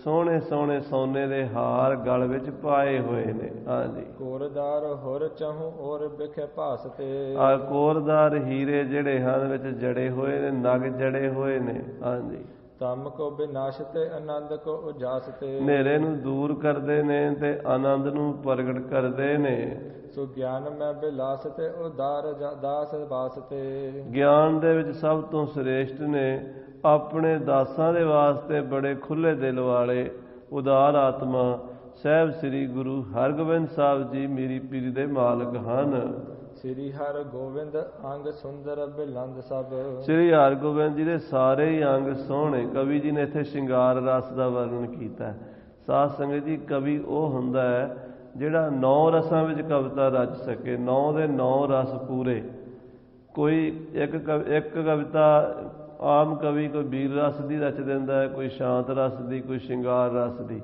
A: ਸੋਹਣੇ ਸੋਹਣੇ ਸੋਨੇ ਦੇ ਹਾਰ ਗਲ ਵਿੱਚ ਪਾਏ ਹੋਏ ਨੇ। ਹਾਂਜੀ,
B: ਕੋਰਦਾਰ ਹੋਰ ਚਾਹੂੰ ਔਰ ਵਿਖੇ ਭਾਸ ਤੇ।
A: ਆ ਕੋਰਦਾਰ ਹੀਰੇ ਜਿਹੜੇ ਹਨ ਵਿੱਚ ਜੜੇ ਹੋਏ ਨੇ, ਨਗ ਜੜੇ ਹੋਏ ਨੇ। ਹਾਂਜੀ,
B: ਧੰਮ ਕੋ ਵਿਨਾਸ਼ ਤੇ ਆਨੰਦ ਕੋ ਉਜਾਸ ਤੇ।
A: ਹਨੇਰੇ ਨੂੰ ਦੂਰ ਕਰਦੇ ਨੇ ਤੇ ਆਨੰਦ ਨੂੰ ਪ੍ਰਗਟ ਕਰਦੇ ਨੇ।
B: ਸੋ ਗਿਆਨ ਮੈਂ ਬਿਲਾਸ ਤੇ ਉਦਾਰ ਦਾਸ ਬਾਸ ਤੇ।
A: ਗਿਆਨ ਦੇ ਵਿੱਚ ਸਭ ਤੋਂ ਸ੍ਰੇਸ਼ਟ ਨੇ ਆਪਣੇ ਦਾਸਾਂ ਦੇ ਵਾਸਤੇ ਬੜੇ ਖੁੱਲੇ ਦਿਲ ਵਾਲੇ ਉਦਾਰ ਆਤਮਾ ਸਾਹਿਬ ਸ੍ਰੀ ਗੁਰੂ ਹਰਗੋਬਿੰਦ ਸਾਹਿਬ ਜੀ ਮੇਰੀ ਪੀਰੀ ਦੇ ਮਾਲਕ ਹਨ।
B: ਸ੍ਰੀ ਹਰਗੋਬਿੰਦ ਅੰਗ ਸੁੰਦਰ ਬਿਲੰਦ ਸਭ।
A: ਸ੍ਰੀ ਹਰਗੋਬਿੰਦ ਜੀ ਦੇ ਸਾਰੇ ਹੀ ਅੰਗ ਸੋਹਣੇ। ਕਵੀ ਜੀ ਨੇ ਇੱਥੇ ਸ਼ਿੰਗਾਰ ਰਸ ਦਾ ਵਰਣਨ ਕੀਤਾ। ਸਾਧ ਸੰਗਤ ਜੀ, ਕਵੀ ਉਹ ਹੁੰਦਾ ਹੈ ਜਿਹੜਾ 9 ਰਸਾਂ ਵਿੱਚ ਕਵਿਤਾ ਰਚ ਸਕੇ। 9 ਦੇ 9 ਰਸ ਪੂਰੇ। ਕੋਈ ਇੱਕ ਕਵਿਤਾ ਆਮ ਕਵੀ ਕੋਈ ਵੀਰ ਰਸ ਦੀ ਰਚ ਦਿੰਦਾ ਹੈ, ਕੋਈ ਸ਼ਾਂਤ ਰਸ ਦੀ, ਕੋਈ ਸ਼ਿੰਗਾਰ ਰਸ ਦੀ।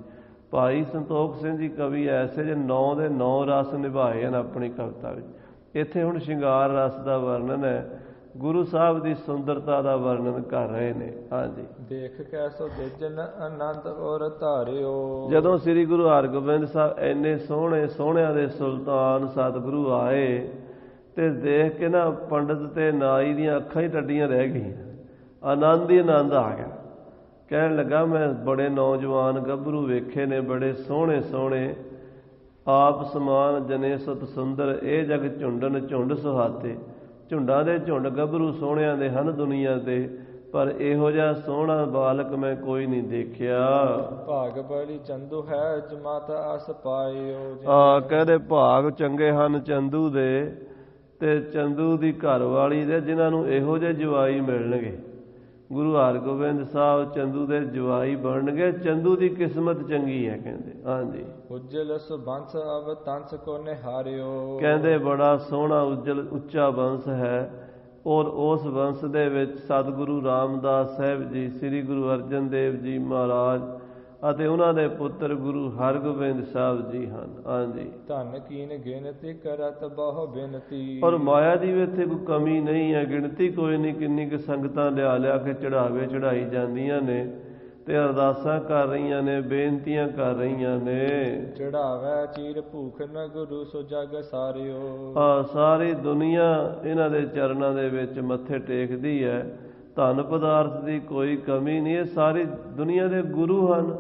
A: ਭਾਈ ਸੰਤੋਖ ਸਿੰਘ ਜੀ ਕਵੀ ਐਸੇ ਜੇ 9 ਦੇ 9 ਰਸ ਨਿਭਾਏ ਹਨ ਆਪਣੀ ਕਵਿਤਾ ਵਿੱਚ। ਇੱਥੇ ਹੁਣ ਸ਼ਿੰਗਾਰ ਰਸ ਦਾ ਵਰਣਨ ਹੈ, ਗੁਰੂ ਸਾਹਿਬ ਦੀ ਸੁੰਦਰਤਾ ਦਾ ਵਰਣਨ ਕਰ ਰਹੇ ਨੇ। ਹਾਂਜੀ,
B: ਦੇਖ ਕੈਸੋ ਦਿਜਨ ਆਨੰਦ ਔਰ ਧਾਰਿਓ।
A: ਜਦੋਂ ਸ੍ਰੀ ਗੁਰੂ ਹਰਗੋਬਿੰਦ ਸਾਹਿਬ ਇੰਨੇ ਸੋਹਣੇ ਸੋਹਣਿਆਂ ਦੇ ਸੁਲਤਾਨ ਸਤਿਗੁਰੂ ਆਏ ਤੇ ਦੇਖ ਕੇ ਨਾ ਪੰਡਤ ਤੇ ਨਾਈ ਦੀਆਂ ਅੱਖਾਂ ਹੀ ਟੱਡੀਆਂ ਰਹਿ ਗਈਆਂ। ਆਨੰਦ ਹੀ ਆਨੰਦ ਆ ਗਿਆ। ਕਹਿਣ ਲੱਗਾ, ਮੈਂ ਬੜੇ ਨੌਜਵਾਨ ਗੱਭਰੂ ਵੇਖੇ ਨੇ, ਬੜੇ ਸੋਹਣੇ ਸੋਹਣੇ ਆਪ ਸਮਾਨ ਜਨੇ ਸੁਤ ਸੁੰਦਰ, ਇਹ ਜਗ ਝੁੰਡਨ ਝੁੰਡ ਸੁਹਾਤੇ। ਝੁੰਡਾਂ ਦੇ ਝੁੰਡ ਗੱਭਰੂ ਸੋਹਣਿਆਂ ਦੇ ਹਨ ਦੁਨੀਆ ਤੇ, ਪਰ ਇਹੋ ਜਿਹਾ ਸੋਹਣਾ ਬਾਲਕ ਮੈਂ ਕੋਈ ਨਹੀਂ ਦੇਖਿਆ।
B: ਭਾਗ ਬੜੀ ਚੰਦੂ ਹੈ ਜਮਾਤ ਅਸ ਪਾਇਓ।
A: ਕਹਿੰਦੇ ਭਾਗ ਚੰਗੇ ਹਨ ਚੰਦੂ ਦੇ ਤੇ ਚੰਦੂ ਦੀ ਘਰ ਵਾਲੀ ਦੇ, ਜਿਨ੍ਹਾਂ ਨੂੰ ਇਹੋ ਜਿਹੇ ਜਵਾਈ ਮਿਲਣਗੇ। ਗੁਰੂ ਹਰਗੋਬਿੰਦ ਸਾਹਿਬ ਚੰਦੂ ਦੇ ਜਵਾਈ ਬਣਨਗੇ। ਚੰਦੂ ਦੀ ਕਿਸਮਤ ਚੰਗੀ ਹੈ ਕਹਿੰਦੇ। ਹਾਂਜੀ।
B: ਉਜਲ ਸੁਬੰਸ ਅਵ ਤੰਸ ਕੋ ਨਿਹਾਰਿਓ।
A: ਕਹਿੰਦੇ ਬੜਾ ਸੋਹਣਾ ਉਜਲ ਉੱਚਾ ਵੰਸ਼ ਹੈ, ਔਰ ਉਸ ਵੰਸ਼ ਦੇ ਵਿੱਚ ਸਤਿਗੁਰੂ ਰਾਮਦਾਸ ਸਾਹਿਬ ਜੀ, ਸ੍ਰੀ ਗੁਰੂ ਅਰਜਨ ਦੇਵ ਜੀ ਮਹਾਰਾਜ ਅਤੇ ਉਹਨਾਂ ਦੇ ਪੁੱਤਰ ਗੁਰੂ ਹਰਗੋਬਿੰਦ ਸਾਹਿਬ ਜੀ ਹਨ। ਹਾਂਜੀ।
B: ਧਨ ਕੀਨ ਗਿਣਤੀ ਕਰਤ ਬਹੁ ਬਿਨਤੀ।
A: ਔਰ ਮਾਇਆ ਦੀ ਵੀ ਇੱਥੇ ਕੋਈ ਕਮੀ ਨਹੀਂ ਹੈ, ਗਿਣਤੀ ਕੋਈ ਨਹੀਂ। ਕਿੰਨੀ ਕੁ ਸੰਗਤਾਂ ਲਿਆ ਕੇ ਚੜਾਵੇ ਚੜਾਈ ਜਾਂਦੀਆਂ ਨੇ ਤੇ ਅਰਦਾਸਾਂ ਕਰ ਰਹੀਆਂ ਨੇ, ਬੇਨਤੀਆਂ ਕਰ ਰਹੀਆਂ ਨੇ।
B: ਚੜਾਵੇ ਚੀਰ ਭੂਖ ਨ ਗੁਰੂ ਸੋ ਜਗ ਸਾਰਿਓ।
A: ਸਾਰੀ ਦੁਨੀਆ ਇਹਨਾਂ ਦੇ ਚਰਨਾਂ ਦੇ ਵਿੱਚ ਮੱਥੇ ਟੇਕਦੀ ਹੈ। ਧਨ ਪਦਾਰਥ ਦੀ ਕੋਈ ਕਮੀ ਨਹੀਂ ਹੈ, ਸਾਰੀ ਦੁਨੀਆ ਦੇ ਗੁਰੂ ਹਨ।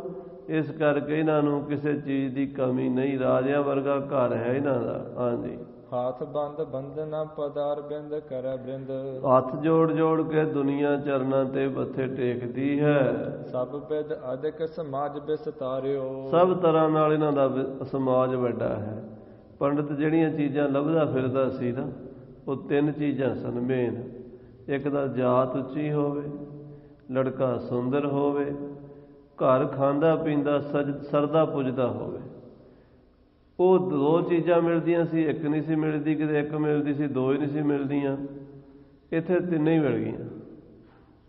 A: ਇਸ ਕਰਕੇ ਇਹਨਾਂ ਨੂੰ ਕਿਸੇ ਚੀਜ਼ ਦੀ ਕਮੀ ਨਹੀਂ। ਰਾਜਿਆਂ ਵਰਗਾ ਘਰ ਹੈ ਇਹਨਾਂ ਦਾ। ਹਾਂਜੀ।
B: ਹਾਥ ਬੰਦ ਬੰਦਨਾ ਪਦਾਰ ਬਿੰਦ ਕਰ ਬ੍ਰਿੰਦ।
A: ਹੱਥ ਜੋੜ ਜੋੜ ਕੇ ਦੁਨੀਆ ਚਰਨਾਂ ਤੇ ਮੱਥੇ ਟੇਕਦੀ ਹੈ।
B: ਸਭ ਵਿਦ ਅਧਿਕ ਸਮਾਜ ਵਿਸਤਾਰਿਓ। ਸਭ
A: ਤਰ੍ਹਾਂ ਨਾਲ ਇਹਨਾਂ ਦਾ ਸਮਾਜ ਵੱਡਾ ਹੈ। ਪੰਡਤ ਜਿਹੜੀਆਂ ਚੀਜ਼ਾਂ ਲੱਭਦਾ ਫਿਰਦਾ ਸੀ ਨਾ, ਉਹ ਤਿੰਨ ਚੀਜ਼ਾਂ ਸਨ ਮੇਨ। ਇੱਕ ਤਾਂ ਜਾਤ ਉੱਚੀ ਹੋਵੇ, ਲੜਕਾ ਸੁੰਦਰ ਹੋਵੇ, ਘਰ ਖਾਂਦਾ ਪੀਂਦਾ ਸਰਦਾ ਪੁੱਜਦਾ ਹੋਵੇ। ਉਹ ਦੋ ਚੀਜ਼ਾਂ ਮਿਲਦੀਆਂ ਸੀ, ਇੱਕ ਨਹੀਂ ਸੀ ਮਿਲਦੀ। ਕਿਤੇ ਇੱਕ ਮਿਲਦੀ ਸੀ, ਦੋ ਹੀ ਨਹੀਂ ਸੀ ਮਿਲਦੀਆਂ। ਇੱਥੇ ਤਿੰਨੇ ਹੀ ਮਿਲ ਗਈਆਂ।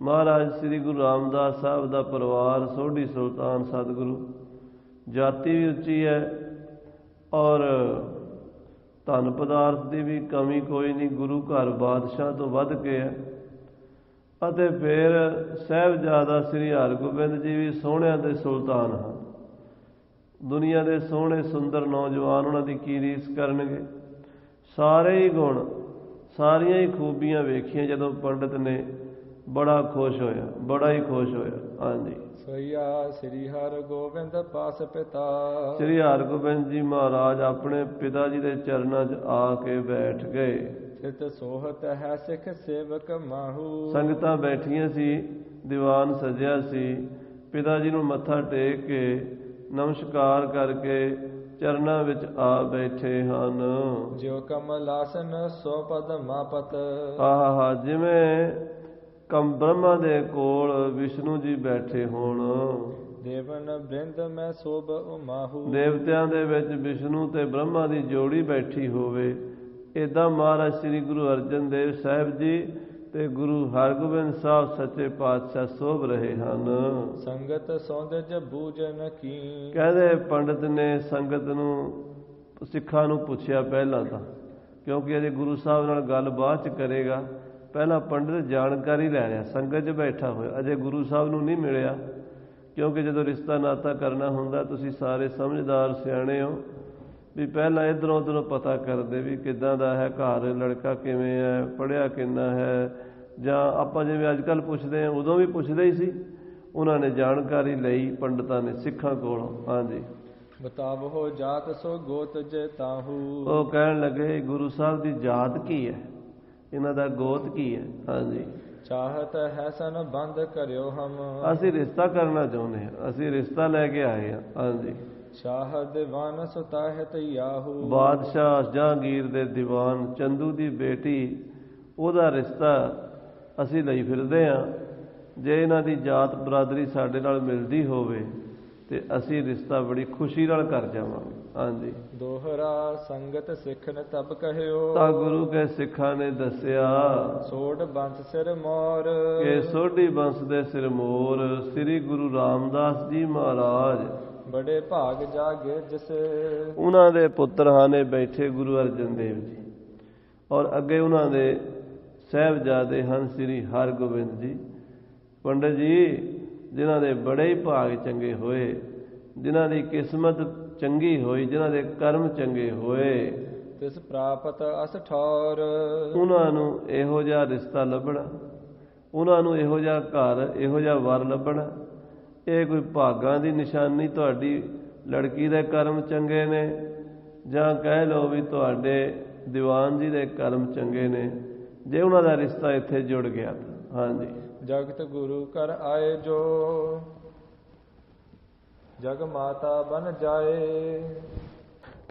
A: ਮਹਾਰਾਜ ਸ੍ਰੀ ਗੁਰੂ ਰਾਮਦਾਸ ਸਾਹਿਬ ਦਾ ਪਰਿਵਾਰ ਸੋਢੀ ਸੁਲਤਾਨ ਸਤਿਗੁਰੂ, ਜਾਤੀ ਵੀ ਉੱਚੀ ਹੈ ਔਰ ਧਨ ਪਦਾਰਥ ਦੀ ਵੀ ਕਮੀ ਕੋਈ ਨਹੀਂ। ਗੁਰੂ ਘਰ ਬਾਦਸ਼ਾਹ ਤੋਂ ਵੱਧ ਕੇ ਹੈ। ਅਤੇ ਫਿਰ ਸਾਹਿਬਜ਼ਾਦਾ ਸ੍ਰੀ ਹਰਗੋਬਿੰਦ ਜੀ ਵੀ ਸੋਹਣਿਆਂ ਦੇ ਸੁਲਤਾਨ ਹਨ। ਦੁਨੀਆ ਦੇ ਸੋਹਣੇ ਸੁੰਦਰ ਨੌਜਵਾਨ ਉਹਨਾਂ ਦੀ ਕੀ ਰੀਸ ਕਰਨਗੇ। ਸਾਰੇ ਹੀ ਗੁਣ, ਸਾਰੀਆਂ ਹੀ ਖੂਬੀਆਂ ਵੇਖੀਆਂ ਜਦੋਂ ਪੰਡਤ ਨੇ, ਬੜਾ ਖੁਸ਼ ਹੋਇਆ, ਬੜਾ ਹੀ ਖੁਸ਼ ਹੋਇਆ। ਹਾਂਜੀ।
B: ਸਈਆ ਸ੍ਰੀ ਹਰਗੋਬਿੰਦ ਪਾਸ ਪਿਤਾ।
A: ਸ੍ਰੀ ਹਰਗੋਬਿੰਦ ਜੀ ਮਹਾਰਾਜ ਆਪਣੇ ਪਿਤਾ ਜੀ ਦੇ ਚਰਨਾਂ 'ਚ ਆ ਕੇ ਬੈਠ ਗਏ।
B: ਸਿਤ ਸੋਹਤ ਹੈ ਸਿੱਖ ਸੇਵਕ ਮਾਹੂ।
A: ਸੰਗਤਾਂ ਬੈਠੀਆਂ ਸੀ, ਦੀਵਾਨ ਸਜਿਆ ਸੀ। ਪਿਤਾ ਜੀ ਨੂੰ ਮੱਥਾ ਟੇਕ ਕੇ ਨਮਸਕਾਰ ਕਰਕੇ ਚਰਨਾਂ ਵਿੱਚ ਆ ਬੈਠੇ ਹਨ।
B: ਜਿਉ ਕਮਲਾਸਨ ਸੋ ਪਦ ਮਾਪਤ।
A: ਜਿਵੇਂ ਬ੍ਰਹਮਾ ਦੇ ਕੋਲ ਵਿਸ਼ਨੂੰ ਜੀ ਬੈਠੇ ਹੋਣ।
B: ਦੇਵਨ ਬ੍ਰਿੰਦ ਮੈਂ ਸੋਭ ਉਮਾਹੂ।
A: ਦੇਵਤਿਆਂ ਦੇ ਵਿੱਚ ਵਿਸ਼ਨੂੰ ਤੇ ਬ੍ਰਹਮਾ ਦੀ ਜੋੜੀ ਬੈਠੀ ਹੋਵੇ। ਏਦਾਂ ਮਹਾਰਾਜ ਸ੍ਰੀ ਗੁਰੂ ਅਰਜਨ ਦੇਵ ਸਾਹਿਬ ਜੀ ਤੇ ਗੁਰੂ ਹਰਗੋਬਿੰਦ ਸਾਹਿਬ ਸੱਚੇ ਪਾਤਸ਼ਾਹ ਸੋਭ ਰਹੇ ਹਨ।
B: ਸੰਗਤ ਸੌਂਦਜ ਬੂਝਨ ਕੀ। ਕਹਿੰਦੇ
A: ਪੰਡਤ ਨੇ ਸੰਗਤ ਨੂੰ, ਸਿੱਖਾਂ ਨੂੰ ਪੁੱਛਿਆ ਪਹਿਲਾਂ ਤਾਂ, ਕਿਉਂਕਿ ਅਜੇ ਗੁਰੂ ਸਾਹਿਬ ਨਾਲ ਗੱਲ ਬਾਅਦ 'ਚ ਕਰੇਗਾ। ਪਹਿਲਾਂ ਪੰਡਤ ਜਾਣਕਾਰੀ ਲੈ ਰਿਹਾ, ਸੰਗਤ 'ਚ ਬੈਠਾ ਹੋਇਆ, ਅਜੇ ਗੁਰੂ ਸਾਹਿਬ ਨੂੰ ਨਹੀਂ ਮਿਲਿਆ। ਕਿਉਂਕਿ ਜਦੋਂ ਰਿਸ਼ਤਾ ਨਾਤਾ ਕਰਨਾ ਹੁੰਦਾ, ਤੁਸੀਂ ਸਾਰੇ ਸਮਝਦਾਰ ਸਿਆਣੇ ਹੋ, ਵੀ ਪਹਿਲਾਂ ਇੱਧਰੋਂ ਉੱਧਰੋਂ ਪਤਾ ਕਰਦੇ ਵੀ ਕਿੱਦਾਂ ਦਾ ਹੈ ਘਰ, ਲੜਕਾ ਕਿਵੇਂ ਹੈ, ਪੜ੍ਹਿਆ ਕਿੰਨਾ ਹੈ, ਜਾਂ ਆਪਾਂ ਜਿਵੇਂ ਅੱਜ ਕੱਲ੍ਹ ਪੁੱਛਦੇ ਹਾਂ ਉਦੋਂ ਵੀ ਪੁੱਛਦੇ ਹੀ ਸੀ। ਉਹਨਾਂ ਨੇ ਜਾਣਕਾਰੀ ਲਈ ਪੰਡਤਾਂ ਨੇ ਸਿੱਖਾਂ ਕੋਲੋਂ। ਹਾਂਜੀ।
B: ਬਤਾਵੋ ਜਾਤ ਸੋ ਗੋਤ ਜੇ ਤਾਹੂ।
A: ਉਹ ਕਹਿਣ ਲੱਗੇ ਗੁਰੂ ਸਾਹਿਬ ਦੀ ਜਾਤ ਕੀ ਹੈ, ਇਹਨਾਂ ਦਾ ਗੋਤ ਕੀ ਹੈ। ਹਾਂਜੀ।
B: ਚਾਹਤ ਹੈ ਸਨ ਬੰਦ ਕਰਿਓ ਹਮ।
A: ਅਸੀਂ ਰਿਸ਼ਤਾ ਕਰਨਾ ਚਾਹੁੰਦੇ ਹਾਂ, ਅਸੀਂ ਰਿਸ਼ਤਾ ਲੈ ਕੇ ਆਏ ਹਾਂ। ਹਾਂਜੀ।
B: ਸ਼ਾਹ ਦੀਵਾਨ ਸੁਤਾਹਿਤ ਯਾਹੂ।
A: ਬਾਦਸ਼ਾਹ ਜਹਾਂਗੀਰ ਦੇ ਦੀਵਾਨ ਚੰਦੂ ਦੀ ਬੇਟੀ, ਉਹਦਾ ਰਿਸ਼ਤਾ ਅਸੀਂ ਲਈ ਫਿਰਦੇ ਹਾਂ। ਜੇ ਇਹਨਾਂ ਦੀ ਜਾਤ ਬਰਾਦਰੀ ਸਾਡੇ ਨਾਲ ਮਿਲਦੀ ਹੋਵੇ ਤੇ ਅਸੀਂ ਰਿਸ਼ਤਾ ਬੜੀ ਖੁਸ਼ੀ ਨਾਲ ਕਰ ਜਾਵਾਂਗੇ। ਹਾਂਜੀ।
B: ਦੋਹਰਾ ਸੰਗਤ ਸਿੱਖ ਨੇ ਤਬ ਕਹਿਓ।
A: ਤਾਂ ਗੁਰੂ ਕੇ ਸਿੱਖਾਂ ਨੇ ਦੱਸਿਆ
B: ਸੋਢ ਬੰਸ ਸਿਰ ਮੋਰ।
A: ਕਿ ਸੋਢੀ ਬੰਸ ਦੇ ਸਿਰ ਮੋਰ ਸ੍ਰੀ ਗੁਰੂ ਰਾਮਦਾਸ ਜੀ ਮਹਾਰਾਜ
B: ਬੜੇ ਭਾਗ ਜਾਗੇ ਜਿਸ।
A: ਉਹਨਾਂ ਦੇ ਪੁੱਤਰ ਹਾਨੇ ਬੈਠੇ ਗੁਰੂ ਅਰਜਨ ਦੇਵ ਜੀ, ਔਰ ਅੱਗੇ ਉਹਨਾਂ ਦੇ ਸਾਹਿਬਜ਼ਾਦੇ ਹਨ ਸ੍ਰੀ ਹਰਗੋਬਿੰਦ ਜੀ। ਪੰਡਤ ਜੀ ਜਿਨ੍ਹਾਂ ਦੇ ਬੜੇ ਹੀ ਭਾਗ ਚੰਗੇ ਹੋਏ, ਜਿਨ੍ਹਾਂ ਦੀ ਕਿਸਮਤ ਚੰਗੀ ਹੋਈ, ਜਿਨ੍ਹਾਂ ਦੇ ਕਰਮ ਚੰਗੇ ਹੋਏ,
B: ਤਿਸ ਪ੍ਰਾਪਤ ਅਸ ਠੌਰ।
A: ਉਹਨਾਂ ਨੂੰ ਇਹੋ ਜਿਹਾ ਰਿਸ਼ਤਾ ਲੱਭਣਾ, ਉਹਨਾਂ ਨੂੰ ਇਹੋ ਜਿਹਾ ਘਰ, ਇਹੋ ਜਿਹਾ ਵਰ ਲੱਭਣਾ, ਇਹ ਕੋਈ ਭਾਗਾਂ ਦੀ ਨਿਸ਼ਾਨੀ। ਤੁਹਾਡੀ ਲੜਕੀ ਦੇ ਕਰਮ ਚੰਗੇ ਨੇ ਜਾਂ ਕਹਿ ਲਓ ਵੀ ਤੁਹਾਡੇ ਦੀਵਾਨ ਜੀ ਦੇ ਕਰਮ ਚੰਗੇ ਨੇ, ਜੇ ਉਹਨਾਂ ਦਾ ਰਿਸ਼ਤਾ ਇੱਥੇ ਜੁੜ ਗਿਆ। ਹਾਂਜੀ।
B: ਜਗਤ ਗੁਰੂ ਕਰ ਆਏ ਜੋ ਜਗ ਮਾਤਾ ਬਨ ਜਾਏ।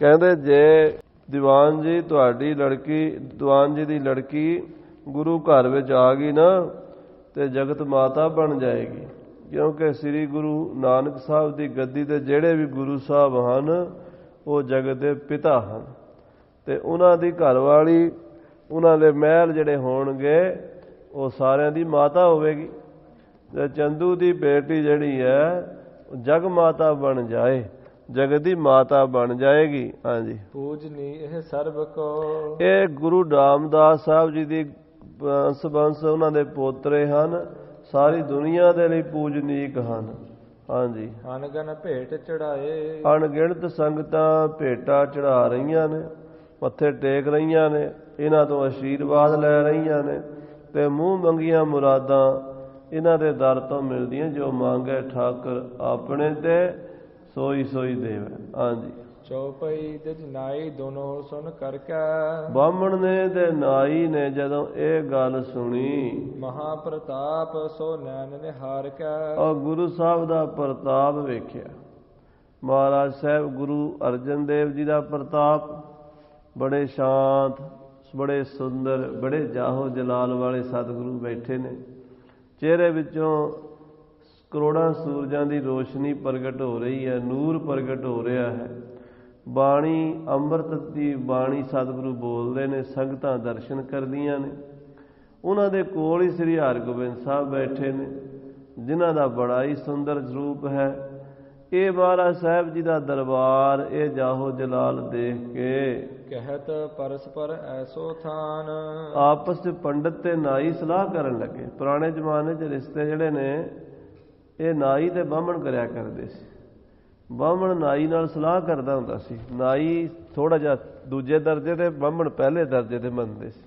A: ਕਹਿੰਦੇ ਜੇ ਦੀਵਾਨ ਜੀ ਤੁਹਾਡੀ ਲੜਕੀ, ਦੀਵਾਨ ਜੀ ਦੀ ਲੜਕੀ ਗੁਰੂ ਘਰ ਵਿੱਚ ਆ ਗਈ ਨਾ ਤੇ ਜਗਤ ਮਾਤਾ ਬਣ ਜਾਏਗੀ। ਕਿਉਂਕਿ ਸ੍ਰੀ ਗੁਰੂ ਨਾਨਕ ਸਾਹਿਬ ਦੀ ਗੱਦੀ ਤੇ ਜਿਹੜੇ ਵੀ ਗੁਰੂ ਸਾਹਿਬ ਹਨ ਉਹ ਜਗਤ ਦੇ ਪਿਤਾ ਹਨ, ਤੇ ਉਹਨਾਂ ਦੀ ਘਰਵਾਲੀ, ਉਹਨਾਂ ਦੇ ਮਹਿਲ ਜਿਹੜੇ ਹੋਣਗੇ ਉਹ ਸਾਰਿਆਂ ਦੀ ਮਾਤਾ ਹੋਵੇਗੀ। ਤੇ ਚੰਦੂ ਦੀ ਬੇਟੀ ਜਿਹੜੀ ਹੈ ਜਗ ਮਾਤਾ ਬਣ ਜਾਏ, ਜਗਤ ਦੀ ਮਾਤਾ ਬਣ ਜਾਏਗੀ। ਹਾਂਜੀ।
B: ਪੂਜਨੀ ਇਹ ਸਰਬ ਕੋ,
A: ਇਹ ਗੁਰੂ ਰਾਮਦਾਸ ਸਾਹਿਬ ਜੀ ਦੀ ਬੰਸ ਉਹਨਾਂ ਦੇ ਪੋਤਰੇ ਹਨ, ਸਾਰੀ ਦੁਨੀਆ ਦੇ ਲਈ ਪੂਜਨੀਕ ਹਨ। ਹਾਂਜੀ।
B: ਅਨਗਨ ਭੇਟ ਚੜਾਏ,
A: ਅਣਗਿਣਤ ਸੰਗਤਾਂ ਭੇਟਾਂ ਚੜਾ ਰਹੀਆਂ ਨੇ, ਮੱਥੇ ਟੇਕ ਰਹੀਆਂ ਨੇ, ਇਹਨਾਂ ਤੋਂ ਆਸ਼ੀਰਵਾਦ ਲੈ ਰਹੀਆਂ ਨੇ, ਤੇ ਮੂੰਹ ਮੰਗੀਆਂ ਮੁਰਾਦਾਂ ਇਹਨਾਂ ਦੇ ਦਰ ਤੋਂ ਮਿਲਦੀਆਂ। ਜੋ ਮੰਗੇ ਠਾਕਰ ਆਪਣੇ ਤੇ ਸੋਈ ਸੋਈ ਦੇਵੇ। ਹਾਂਜੀ।
B: ਚੌਪਈ ਦਿਜ ਨਾਈ ਦੋਨੋਂ ਸੁਣ ਕਰਕੇ,
A: ਬਾਹਮਣ ਨੇ ਤੇ ਨਾਈ ਨੇ ਜਦੋਂ ਇਹ ਗੱਲ ਸੁਣੀ,
B: ਮਹਾ ਪ੍ਰਤਾਪ ਸੋ ਨੈਣ ਨਿਹਾਰ ਕੇ,
A: ਔਰ ਗੁਰੂ ਸਾਹਿਬ ਦਾ ਪ੍ਰਤਾਪ ਵੇਖਿਆ। ਮਹਾਰਾਜ ਸਾਹਿਬ ਗੁਰੂ ਅਰਜਨ ਦੇਵ ਜੀ ਦਾ ਪ੍ਰਤਾਪ, ਬੜੇ ਸ਼ਾਂਤ, ਬੜੇ ਸੁੰਦਰ, ਬੜੇ ਜਾਹੋ ਜਲਾਲ ਵਾਲੇ ਸਤਿਗੁਰੂ ਬੈਠੇ ਨੇ। ਚਿਹਰੇ ਵਿੱਚੋਂ ਕਰੋੜਾਂ ਸੂਰਜਾਂ ਦੀ ਰੋਸ਼ਨੀ ਪ੍ਰਗਟ ਹੋ ਰਹੀ ਹੈ, ਨੂਰ ਪ੍ਰਗਟ ਹੋ ਰਿਹਾ ਹੈ। ਬਾਣੀ ਅੰਮ੍ਰਿਤ ਦੀ ਬਾਣੀ ਸਤਿਗੁਰੂ ਬੋਲਦੇ ਨੇ, ਸੰਗਤਾਂ ਦਰਸ਼ਨ ਕਰਦੀਆਂ ਨੇ। ਉਹਨਾਂ ਦੇ ਕੋਲ ਹੀ ਸ੍ਰੀ ਹਰਿਗੋਬਿੰਦ ਸਾਹਿਬ ਬੈਠੇ ਨੇ, ਜਿਨ੍ਹਾਂ ਦਾ ਬੜਾ ਹੀ ਸੁੰਦਰ ਸਰੂਪ ਹੈ। ਇਹ ਮਹਾਰਾਜ ਸਾਹਿਬ ਜੀ ਦਾ ਦਰਬਾਰ, ਇਹ ਜਾਹੋ ਜਲਾਲ ਦੇਖ ਕੇ
B: ਕਹਿਤ ਪਰਸਪਰ ਐਸੋ ਥਾਨ,
A: ਆਪਸ ਵਿੱਚ ਪੰਡਤ ਤੇ ਨਾਈ ਸਲਾਹ ਕਰਨ ਲੱਗੇ। ਪੁਰਾਣੇ ਜ਼ਮਾਨੇ 'ਚ ਰਿਸ਼ਤੇ ਜਿਹੜੇ ਨੇ ਇਹ ਨਾਈ ਤੇ ਬਾਹਮਣ ਕਰਿਆ ਕਰਦੇ ਸੀ। ਬਾਹਮਣ ਨਾਈ ਨਾਲ ਸਲਾਹ ਕਰਦਾ ਹੁੰਦਾ ਸੀ। ਨਾਈ ਥੋੜ੍ਹਾ ਜਿਹਾ ਦੂਜੇ ਦਰਜੇ ਤੇ, ਬਾਹਮਣ ਪਹਿਲੇ ਦਰਜੇ ਤੇ ਮੰਨਦੇ ਸੀ,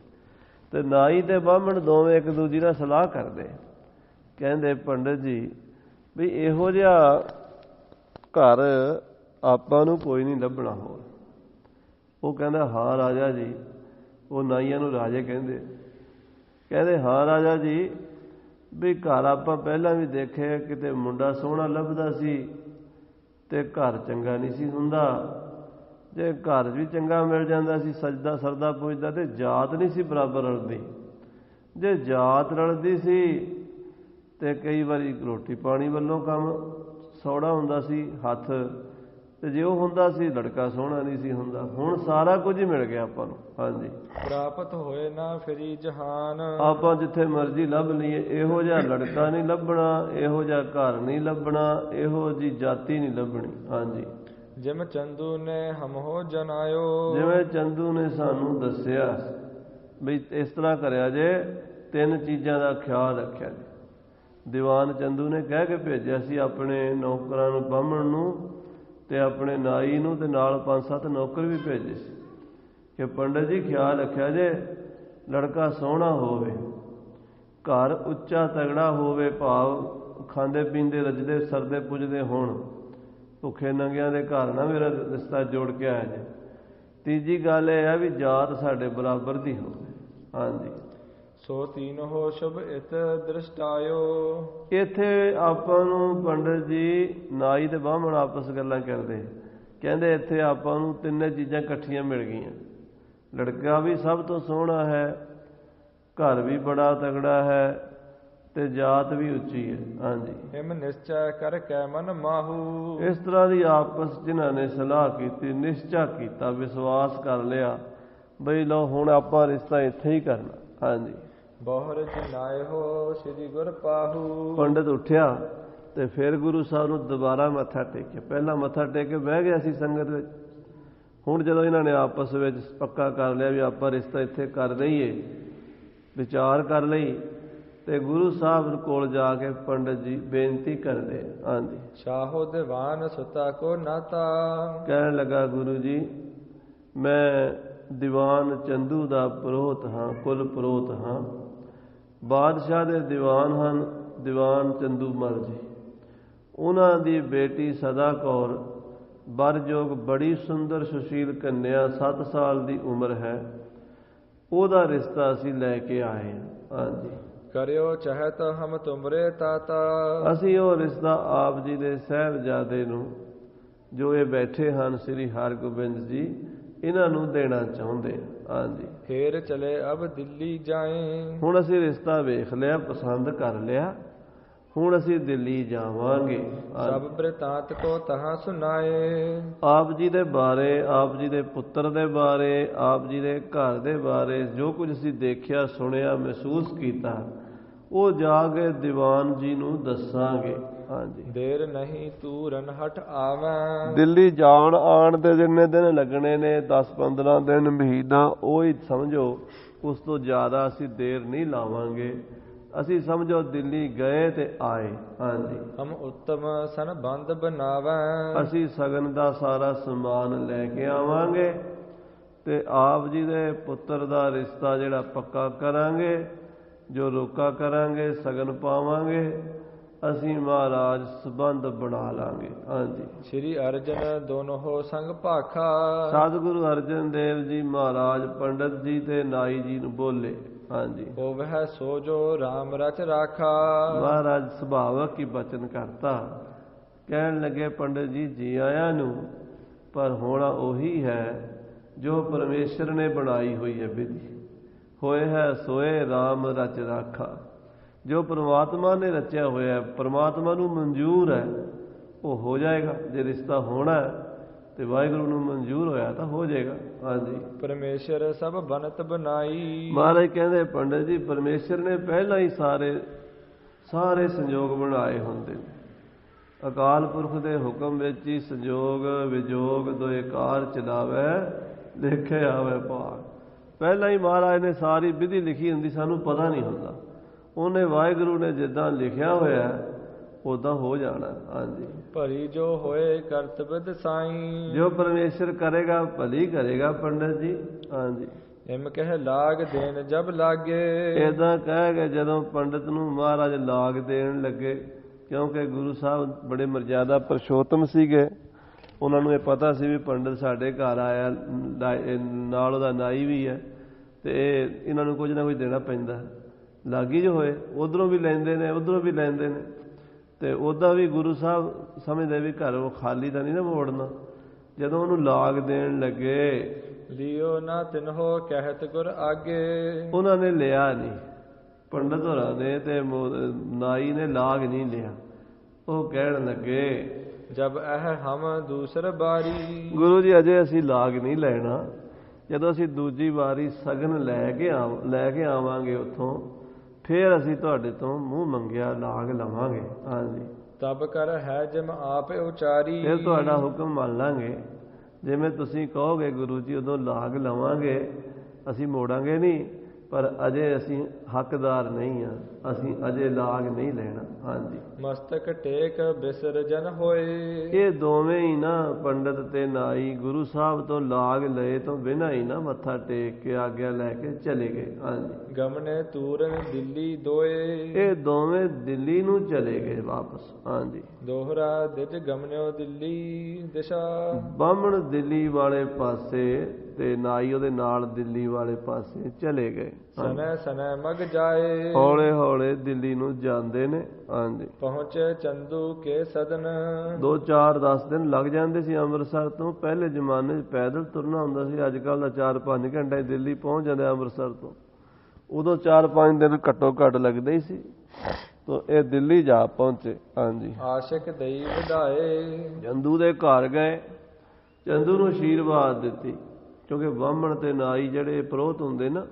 A: ਤੇ ਨਾਈ ਤੇ ਬਾਹਮਣ ਦੋਵੇਂ ਇੱਕ ਦੂਜੀ ਨਾਲ ਸਲਾਹ ਕਰਦੇ। ਕਹਿੰਦੇ ਪੰਡਤ ਜੀ ਵੀ ਇਹੋ ਜਿਹਾ ਘਰ ਆਪਾਂ ਨੂੰ ਕੋਈ ਨਹੀਂ ਲੱਭਣਾ ਹੋਰ। ਉਹ ਕਹਿੰਦਾ ਹਾਂ ਰਾਜਾ ਜੀ। ਉਹ ਨਾਈਆਂ ਨੂੰ ਰਾਜੇ ਕਹਿੰਦੇ ਹਾਂ ਰਾਜਾ ਜੀ, ਵੀ ਘਰ ਆਪਾਂ ਪਹਿਲਾਂ ਵੀ ਦੇਖੇ, ਕਿਤੇ ਮੁੰਡਾ ਸੋਹਣਾ ਲੱਭਦਾ ਸੀ ਤੇ ਘਰ ਚੰਗਾ ਨਹੀਂ ਸੀ ਹੁੰਦਾ। ਜੇ ਘਰ ਵੀ ਚੰਗਾ ਮਿਲ ਜਾਂਦਾ ਸੀ, ਸਜਦਾ ਸਰਦਾ ਪੁੱਜਦਾ, ਤੇ ਜਾਤ ਨਹੀਂ ਸੀ ਬਰਾਬਰ ਰਲਦੀ। ਜੇ ਜਾਤ ਰਲਦੀ ਸੀ ਤੇ ਕਈ ਵਾਰੀ ਰੋਟੀ ਪਾਣੀ ਵੱਲੋਂ ਕੰਮ ਸੌੜਾ ਹੁੰਦਾ ਸੀ ਹੱਥ, ਤੇ ਜੇ ਉਹ ਹੁੰਦਾ ਸੀ ਲੜਕਾ ਸੋਹਣਾ ਨਹੀਂ ਸੀ ਹੁੰਦਾ। ਹੁਣ ਸਾਰਾ ਕੁਝ ਹੀ ਮਿਲ ਗਿਆ ਆਪਾਂ ਨੂੰ। ਹਾਂਜੀ।
B: ਪ੍ਰਾਪਤ ਹੋਏ ਨਾ ਫਿਰੀ ਜਹਾਨ,
A: ਆਪਾਂ ਜਿੱਥੇ ਮਰਜ਼ੀ ਲੱਭ ਲਈਏ, ਇਹੋ ਜਿਹਾ ਲੜਕਾ ਨਹੀਂ ਲੱਭਣਾ, ਇਹੋ ਜਿਹਾ ਘਰ ਨਹੀਂ ਲੱਭਣਾ, ਇਹੋ ਜਿਹੀ ਜਾਤੀ ਨਹੀਂ ਲੱਭਣੀ। ਹਾਂਜੀ।
B: ਜਿਵੇਂ ਚੰਦੂ ਨੇ ਹਮਹੋ ਜਨਾਇਓ,
A: ਜਿਵੇਂ ਚੰਦੂ ਨੇ ਸਾਨੂੰ ਦੱਸਿਆ ਵੀ ਇਸ ਤਰ੍ਹਾਂ ਕਰਿਆ ਜੇ, 3 ਚੀਜ਼ਾਂ ਦਾ ਖਿਆਲ ਰੱਖਿਆ ਜੀ। ਦੀਵਾਨ ਚੰਦੂ ਨੇ ਕਹਿ ਕੇ ਭੇਜਿਆ ਸੀ ਆਪਣੇ ਨੌਕਰਾਂ ਨੂੰ, ਬਾਹਮਣ ਨੂੰ ਤੇ ਆਪਣੇ ਨਾਈ ਨੂੰ, ਤੇ ਨਾਲ 5-7 ਨੌਕਰ ਵੀ ਭੇਜੇ ਸੀ ਕਿ ਪੰਡਤ ਜੀ ਖਿਆਲ ਰੱਖਿਆ ਜੇ, ਲੜਕਾ ਸੋਹਣਾ ਹੋਵੇ, ਘਰ ਉੱਚਾ ਤਗੜਾ ਹੋਵੇ, ਭਾਵ ਖਾਂਦੇ ਪੀਂਦੇ ਰੱਜਦੇ ਸਰਦੇ ਪੁੱਜਦੇ ਹੋਣ, ਭੁੱਖੇ ਨੰਗਿਆਂ ਦੇ ਘਰ ਨਾ ਮੇਰਾ ਰਿਸ਼ਤਾ ਜੋੜ ਕੇ ਆਇਆ ਜੇ। ਤੀਜੀ ਗੱਲ ਇਹ ਹੈ ਵੀ ਜਾਤ ਸਾਡੇ ਬਰਾਬਰ ਦੀ ਹੋਵੇ। ਹਾਂਜੀ।
B: ਸੋ ਤੀਨ ਹੋ ਸ਼ੁਭ ਇਤ ਦ੍ਰਿਸ਼ਟਾਇਓ,
A: ਇੱਥੇ ਆਪਾਂ ਨੂੰ ਪੰਡਤ ਜੀ ਨਾਈ ਤੇ ਬਾਹਮਣ ਆਪਸ ਗੱਲਾਂ ਕਰਦੇ। ਕਹਿੰਦੇ ਇੱਥੇ ਆਪਾਂ ਨੂੰ 3 ਚੀਜ਼ਾਂ ਇਕੱਠੀਆਂ ਮਿਲ ਗਈਆਂ। ਲੜਕਾ ਵੀ ਸਭ ਤੋਂ ਸੋਹਣਾ ਹੈ, ਘਰ ਵੀ ਬੜਾ ਤਗੜਾ ਹੈ, ਤੇ ਜਾਤ ਵੀ ਉੱਚੀ ਹੈ। ਹਾਂਜੀ।
B: ਹਿਮ ਨਿਸ਼ਚੈ ਕਰ ਕੈ ਮਨ ਮਾਹੂ,
A: ਇਸ ਤਰ੍ਹਾਂ ਦੀ ਆਪਸ ਜਿਨ੍ਹਾਂ ਨੇ ਸਲਾਹ ਕੀਤੀ, ਨਿਸ਼ਚਾ ਕੀਤਾ, ਵਿਸ਼ਵਾਸ ਕਰ ਲਿਆ ਬਈ ਲਓ ਹੁਣ ਆਪਾਂ ਰਿਸ਼ਤਾ ਇੱਥੇ ਹੀ ਕਰਨਾ। ਹਾਂਜੀ।
B: ਬਹੁਰ ਜਿਨਾਏ ਹੋ ਸ੍ਰੀ ਗੁਰ ਪਾਹੂ,
A: ਪੰਡਤ ਉੱਠਿਆ ਤੇ ਫਿਰ ਗੁਰੂ ਸਾਹਿਬ ਨੂੰ ਦੁਬਾਰਾ ਮੱਥਾ ਟੇਕਿਆ। ਪਹਿਲਾਂ ਮੱਥਾ ਟੇਕ ਕੇ ਬਹਿ ਗਿਆ ਸੀ ਸੰਗਤ ਵਿੱਚ। ਹੁਣ ਜਦੋਂ ਇਹਨਾਂ ਨੇ ਆਪਸ ਵਿੱਚ ਪੱਕਾ ਕਰ ਲਿਆ ਵੀ ਆਪਾਂ ਰਿਸ਼ਤਾ ਇੱਥੇ ਕਰ ਲਈਏ, ਵਿਚਾਰ ਕਰ ਲਈ, ਤੇ ਗੁਰੂ ਸਾਹਿਬ ਕੋਲ ਜਾ ਕੇ ਪੰਡਤ ਜੀ ਬੇਨਤੀ ਕਰਦੇ। ਹਾਂਜੀ।
B: ਸ਼ਾਹੋ ਦੀਵਾਨ ਸੁਤਾ ਕੋ ਨਾਤਾ,
A: ਕਹਿਣ ਲੱਗਾ ਗੁਰੂ ਜੀ ਮੈਂ ਦੀਵਾਨ ਚੰਦੂ ਦਾ ਪ੍ਰੋਹਤ ਹਾਂ, ਕੁਲ ਪ੍ਰੋਹਤ ਹਾਂ। ਬਾਦਸ਼ਾਹ ਦੇ ਦੀਵਾਨ ਹਨ ਦੀਵਾਨ ਚੰਦੂ ਮਲ ਜੀ, ਉਹਨਾਂ ਦੀ ਬੇਟੀ ਸਦਾ ਕੌਰ ਬਰ ਜੋਗ ਬੜੀ ਸੁੰਦਰ ਸੁਸ਼ੀਲ ਕੰਨਿਆ 7 ਸਾਲ ਦੀ ਉਮਰ ਹੈ, ਉਹਦਾ ਰਿਸ਼ਤਾ ਅਸੀਂ ਲੈ ਕੇ ਆਏ ਹਾਂ। ਹਾਂਜੀ,
B: ਕਰਿਓ ਚਹਿਤ ਹਮ ਤੁਮਰੇ ਤਾਤਾ।
A: ਅਸੀਂ ਉਹ ਰਿਸ਼ਤਾ ਆਪ ਜੀ ਦੇ ਸਾਹਿਬਜ਼ਾਦੇ ਨੂੰ, ਜੋ ਇਹ ਬੈਠੇ ਹਨ ਸ੍ਰੀ ਹਰਗੋਬਿੰਦ ਜੀ, ਇਹਨਾਂ ਨੂੰ ਦੇਣਾ ਚਾਹੁੰਦੇ। ਹਾਂਜੀ,
B: ਫੇਰ ਚਲੇ ਅਬ ਦਿੱਲੀ ਜਾਏ।
A: ਹੁਣ ਅਸੀਂ ਰਿਸ਼ਤਾ ਵੇਖ ਲਿਆ, ਪਸੰਦ ਕਰ ਲਿਆ, ਹੁਣ ਅਸੀਂ ਦਿੱਲੀ ਜਾਵਾਂਗੇ।
B: ਸਭ ਬ੍ਰਿਤਾਂਤ ਕੋ ਤਹਾਂ ਸੁਨਾਏ।
A: ਆਪ ਜੀ ਦੇ ਬਾਰੇ, ਆਪ ਜੀ ਦੇ ਪੁੱਤਰ ਦੇ ਬਾਰੇ, ਆਪ ਜੀ ਦੇ ਘਰ ਦੇ ਬਾਰੇ ਜੋ ਕੁਝ ਅਸੀਂ ਦੇਖਿਆ, ਸੁਣਿਆ, ਮਹਿਸੂਸ ਕੀਤਾ, ਉਹ ਜਾ ਕੇ ਦੀਵਾਨ ਜੀ ਨੂੰ ਦੱਸਾਂਗੇ। ਹਾਂਜੀ,
B: ਦੇਰ ਨਹੀਂ ਤੂਰਨ ਹਟ ਆਵੈ।
A: ਦਿੱਲੀ ਜਾਣ ਆਣ ਦੇ ਜਿੰਨੇ ਦਿਨ ਲੱਗਣੇ ਨੇ, 10-15 ਦਿਨ, ਮਹੀਨਾ, ਉਹ ਹੀ ਸਮਝੋ। ਉਸ ਤੋਂ ਜ਼ਿਆਦਾ ਅਸੀਂ ਦੇਰ ਨਹੀਂ ਲਾਵਾਂਗੇ। ਅਸੀਂ ਸਮਝੋ ਦਿੱਲੀ ਗਏ ਤੇ ਆਏ। ਹਾਂਜੀ,
B: ਹਮ ਉੱਤਮ ਸਨ ਬੰਦ ਬਣਾਵੈ।
A: ਅਸੀਂ ਸਗਨ ਦਾ ਸਾਰਾ ਸਮਾਨ ਲੈ ਕੇ ਆਵਾਂਗੇ ਤੇ ਆਪ ਜੀ ਦੇ ਪੁੱਤਰ ਦਾ ਰਿਸ਼ਤਾ ਜਿਹੜਾ ਪੱਕਾ ਕਰਾਂਗੇ, ਜੋ ਰੋਕਾ ਕਰਾਂਗੇ, ਸਗਨ ਪਾਵਾਂਗੇ, ਅਸੀਂ ਮਹਾਰਾਜ ਸੰਬੰਧ ਬਣਾ ਲਾਂਗੇ। ਹਾਂਜੀ,
B: ਸ੍ਰੀ ਅਰਜਨ ਦੋਨੋਂ ਹੋ ਸੰਗ ਭਾਖਾ।
A: ਸਤਿਗੁਰੂ ਅਰਜਨ ਦੇਵ ਜੀ ਮਹਾਰਾਜ ਪੰਡਤ ਜੀ ਤੇ ਨਾਈ ਜੀ ਨੂੰ ਬੋਲੇ। ਹਾਂਜੀ,
B: ਹੋਵੈ ਸੋ ਜੋ ਰਾਮ ਰਚ ਰਾਖਾ।
A: ਮਹਾਰਾਜ ਸੁਭਾਵਕ ਹੀ ਬਚਨ ਕਰਤਾ। ਕਹਿਣ ਲੱਗੇ, ਪੰਡਤ ਜੀ, ਜੀ ਆਇਆਂ ਨੂੰ, ਪਰ ਹੋਣਾ ਉਹੀ ਹੈ ਜੋ ਪਰਮੇਸ਼ਰ ਨੇ ਬਣਾਈ ਹੋਈ ਹੈ ਵਿਧੀ। ਹੋਏ ਹੈ ਸੋਏ ਰਾਮ ਰਚ ਰਾਖਾ। ਜੋ ਪਰਮਾਤਮਾ ਨੇ ਰਚਿਆ ਹੋਇਆ, ਪਰਮਾਤਮਾ ਨੂੰ ਮਨਜ਼ੂਰ ਹੈ, ਉਹ ਹੋ ਜਾਏਗਾ। ਜੇ ਰਿਸ਼ਤਾ ਹੋਣਾ ਤੇ ਵਾਹਿਗੁਰੂ ਨੂੰ ਮਨਜ਼ੂਰ ਹੋਇਆ ਤਾਂ ਹੋ ਜਾਏਗਾ। ਹਾਂਜੀ,
B: ਪਰਮੇਸ਼ਰ ਸਭ ਬਨਤ ਬਣਾਈ।
A: ਮਹਾਰਾਜ ਕਹਿੰਦੇ, ਪੰਡਤ ਜੀ, ਪਰਮੇਸ਼ਰ ਨੇ ਪਹਿਲਾਂ ਹੀ ਸਾਰੇ ਸੰਜੋਗ ਬਣਾਏ ਹੁੰਦੇ ਨੇ। ਅਕਾਲ ਪੁਰਖ ਦੇ ਹੁਕਮ ਵਿੱਚ ਹੀ ਸੰਜੋਗ ਵਿਜੋਗ ਦੋਏ ਕਾਰ ਚਲਾਵੇ, ਲਿਖੇ ਆਵੇ ਭਾਗ। ਪਹਿਲਾਂ ਹੀ ਮਹਾਰਾਜ ਨੇ ਸਾਰੀ ਵਿਧੀ ਲਿਖੀ ਹੁੰਦੀ, ਸਾਨੂੰ ਪਤਾ ਨਹੀਂ ਹੁੰਦਾ। ਉਹਨੇ ਵਾਹਿਗੁਰੂ ਨੇ ਜਿੱਦਾਂ ਲਿਖਿਆ ਹੋਇਆ ਉਦਾਂ ਹੋ ਜਾਣਾ। ਹਾਂਜੀ,
B: ਭਲੀ ਜੋ ਹੋਏ ਕਰਤਵ ਦਸਾਈ।
A: ਜੋ ਪਰਮੇਸ਼ਰ ਕਰੇਗਾ ਭਲੀ ਕਰੇਗਾ ਪੰਡਤ ਜੀ। ਹਾਂਜੀ,
B: ਇਮ ਕਹਿ ਲਾਗ ਦੇਣ ਜਬ ਲਾਗੇ।
A: ਏਦਾਂ ਕਹਿ ਕੇ ਜਦੋਂ ਪੰਡਤ ਨੂੰ ਮਹਾਰਾਜ ਲਾਗ ਦੇਣ ਲੱਗੇ, ਕਿਉਂਕਿ ਗੁਰੂ ਸਾਹਿਬ ਬੜੇ ਮਰਜ਼ਾਦਾ ਪੁਰਸ਼ੋਤਮ ਸੀਗੇ, ਉਹਨਾਂ ਨੂੰ ਇਹ ਪਤਾ ਸੀ ਵੀ ਪੰਡਤ ਸਾਡੇ ਘਰ ਆਇਆ, ਨਾਲ ਉਹਦਾ ਨਾਈ ਵੀ ਹੈ, ਤੇ ਇਹਨਾਂ ਨੂੰ ਕੁਝ ਨਾ ਕੁਝ ਦੇਣਾ ਪੈਂਦਾ। ਲਾਗੀ ਜੋ ਹੋਏ, ਉਧਰੋਂ ਵੀ ਲੈਂਦੇ ਨੇ, ਉਧਰੋਂ ਵੀ ਲੈਂਦੇ ਨੇ, ਤੇ ਉੱਦਾਂ ਵੀ ਗੁਰੂ ਸਾਹਿਬ ਸਮਝਦੇ ਵੀ ਘਰ ਉਹ ਖਾਲੀ ਤਾਂ ਨਹੀਂ ਨਾ ਮੋੜਨਾ। ਜਦੋਂ ਉਹਨੂੰ ਲਾਗ ਦੇਣ ਲੱਗੇ,
B: ਲਿਓ ਨਾ ਤਿਨਹੋ ਕਹਿਤ ਗੁਰ ਆਗੇ।
A: ਉਹਨਾਂ ਨੇ ਲਿਆ ਨਹੀਂ, ਪੰਡਤ ਹੋਰਾਂ ਨੇ ਤੇ ਨਾਈ ਨੇ ਲਾਗ ਨਹੀਂ ਲਿਆ। ਉਹ ਕਹਿਣ ਲੱਗੇ,
B: ਜਬ ਇਹ ਹਮ ਦੂਸਰ ਬਾਰੀ।
A: ਗੁਰੂ ਜੀ, ਅਜੇ ਅਸੀਂ ਲਾਗ ਨਹੀਂ ਲੈਣਾ। ਜਦੋਂ ਅਸੀਂ ਦੂਜੀ ਵਾਰੀ ਸਗਨ ਲੈ ਕੇ ਆਵਾਂਗੇ ਉੱਥੋਂ, ਫੇਰ ਅਸੀਂ ਤੁਹਾਡੇ ਤੋਂ ਮੂੰਹ ਮੰਗਿਆ ਲਾਗ ਲਵਾਂਗੇ। ਹਾਂਜੀ,
B: ਤਬ ਕਰ ਹੈ ਜਿਮ ਆਪ ਉਚਾਰੀ।
A: ਫਿਰ ਤੁਹਾਡਾ ਹੁਕਮ ਮੰਨ ਲਾਂਗੇ, ਜਿਵੇਂ ਤੁਸੀਂ ਕਹੋਗੇ ਗੁਰੂ ਜੀ, ਉਦੋਂ ਲਾਗ ਲਵਾਂਗੇ। ਅਸੀਂ ਮੋੜਾਂਗੇ ਨਹੀਂ, ਪਰ ਅਜੇ ਅਸੀਂ ਹੱਕਦਾਰ ਨਹੀਂ ਹਾਂ, ਅਸੀਂ ਅਜੇ ਲਾਗ ਨਹੀਂ ਲੈਣਾ। ਹਾਂਜੀ,
B: ਮਸਤਕ ਟੇਕ ਬਿਸਰਜਨ ਹੋਏ।
A: ਇਹ ਦੋਵੇਂ ਹੀ ਨਾ, ਪੰਡਤ ਤੇ ਨਾਈ, ਗੁਰੂ ਸਾਹਿਬ ਤੋਂ ਲਾਗ ਲਏ ਤੋਂ ਬਿਨਾਂ ਹੀ ਨਾ ਮੱਥਾ ਟੇਕ ਕੇ ਆਗਿਆ ਲੈ ਕੇ ਚਲੇ ਗਏ। ਹਾਂਜੀ,
B: ਗਮਨੇ ਤੂਰਨ ਦਿੱਲੀ ਦੋਏ।
A: ਇਹ ਦੋਵੇਂ ਦਿੱਲੀ ਨੂੰ ਚਲੇ ਗਏ ਵਾਪਸ। ਹਾਂਜੀ,
B: ਦੋਹਰਾ ਦਿਜ ਗਮਨਿਓ ਦਿੱਲੀ ਦਿਸ਼ਾ।
A: ਬਾਹਮਣ ਦਿੱਲੀ ਵਾਲੇ ਪਾਸੇ ਤੇ ਨਾਈ ਉਹਦੇ ਨਾਲ ਦਿੱਲੀ ਵਾਲੇ ਪਾਸੇ ਚਲੇ ਗਏ।
B: ਸਨੈ ਸਨੈ ਮਗ ਜਾਏ।
A: ਹੌਲੇ ਹੌਲੇ ਦਿੱਲੀ ਨੂੰ ਜਾਂਦੇ ਨੇ। ਹਾਂਜੀ,
B: ਪਹੁੰਚੇ ਚੰਦੂ ਕੇ ਸਦਨ।
A: 2-4-10 ਦਿਨ ਲੱਗ ਜਾਂਦੇ ਸੀ ਅੰਮ੍ਰਿਤਸਰ ਤੋਂ। ਪਹਿਲੇ ਜ਼ਮਾਨੇ 'ਚ ਪੈਦਲ ਤੁਰਨਾ ਹੁੰਦਾ ਸੀ, ਅੱਜ ਕੱਲ੍ਹ ਦਾ 4-5 ਘੰਟੇ ਦਿੱਲੀ ਪਹੁੰਚ ਜਾਂਦੇ ਅੰਮ੍ਰਿਤਸਰ ਤੋਂ। ਉਦੋਂ 4-5 ਦਿਨ ਘੱਟੋ ਘੱਟ ਲੱਗਦੇ ਹੀ ਸੀ। ਤੋ ਇਹ ਦਿੱਲੀ ਜਾ ਪਹੁੰਚੇ। ਹਾਂਜੀ,
B: ਆਸ਼ਿਕ ਦਈ ਵਧਾਏ।
A: ਚੰਦੂ ਦੇ ਘਰ ਗਏ, ਚੰਦੂ ਨੂੰ ਅਸ਼ੀਰਵਾਦ ਦਿੱਤੀ, ਕਿਉਂਕਿ ਬਾਹਮਣ ਤੇ ਨਾਈ ਜਿਹੜੇ ਪ੍ਰੋਹਤ ਹੁੰਦੇ ਨਾ,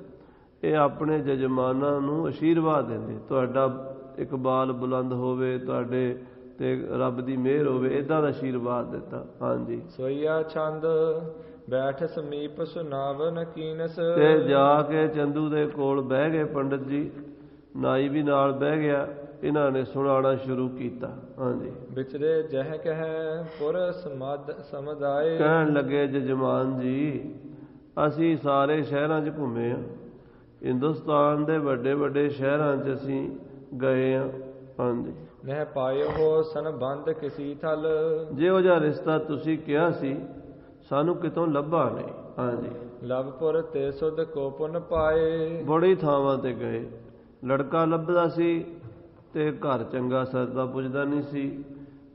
A: ਇਹ ਆਪਣੇ ਜਜਮਾਨਾਂ ਨੂੰ ਅਸ਼ੀਰਵਾਦ ਦਿੰਦੇ, ਤੁਹਾਡਾ ਇਕਬਾਲ ਬੁਲੰਦ ਹੋਵੇ, ਤੁਹਾਡੇ ਤੇ ਰੱਬ ਦੀ ਮਿਹਰ ਹੋਵੇ, ਇੱਦਾਂ ਦਾ ਅਸ਼ੀਰਵਾਦ ਦਿੱਤਾ। ਹਾਂਜੀ,
B: ਸੋਈਆ ਛੰਦ ਬੈਠ ਸਮੀਪ ਸੁਨਾਵਨ ਕੀਨਸ।
A: ਤੇ ਜਾ ਕੇ ਚੰਦੂ ਦੇ ਕੋਲ ਬਹਿ ਗਏ ਪੰਡਤ ਜੀ, ਨਾਈ ਵੀ ਨਾਲ ਬਹਿ ਗਿਆ। ਇਹਨਾਂ ਨੇ ਸੁਣਾਉਣਾ ਸ਼ੁਰੂ ਕੀਤਾ। ਹਾਂਜੀ,
B: ਵਿਚਰੇ ਜਹ ਕਹਿ ਪੁਰ ਸਮਦਾਏ।
A: ਕਹਿਣ ਲੱਗੇ, ਜਜਮਾਨ ਜੀ, ਅਸੀਂ ਸਾਰੇ ਸ਼ਹਿਰਾਂ 'ਚ ਘੁੰਮੇ ਹਾਂ, ਹਿੰਦੁਸਤਾਨ ਦੇ ਵੱਡੇ ਵੱਡੇ ਸ਼ਹਿਰਾਂ 'ਚ ਅਸੀਂ ਗਏ ਹਾਂ। ਹਾਂਜੀ,
B: ਨਹਿ ਪਾਇਓ ਹੋ ਸੰਬੰਧ ਕਿਸੀ ਥਲ।
A: ਜਿਹੋ ਜਿਹਾ ਰਿਸ਼ਤਾ ਤੁਸੀਂ ਕਿਹਾ ਸੀ ਸਾਨੂੰ ਕਿਤੋਂ ਲੱਭਾ ਨਹੀਂ। ਹਾਂਜੀ,
B: ਲਵਪੁਰ ਤੇ ਸੁਧ ਕੋ ਪੁਨ ਪਾਏ।
A: ਬੜੀ ਥਾਵਾਂ ਤੇ ਗਏ, ਲੜਕਾ ਲੱਭਦਾ ਸੀ ਤੇ ਘਰ ਚੰਗਾ ਸਰਦਾ ਪੁੱਜਦਾ ਨਹੀਂ ਸੀ।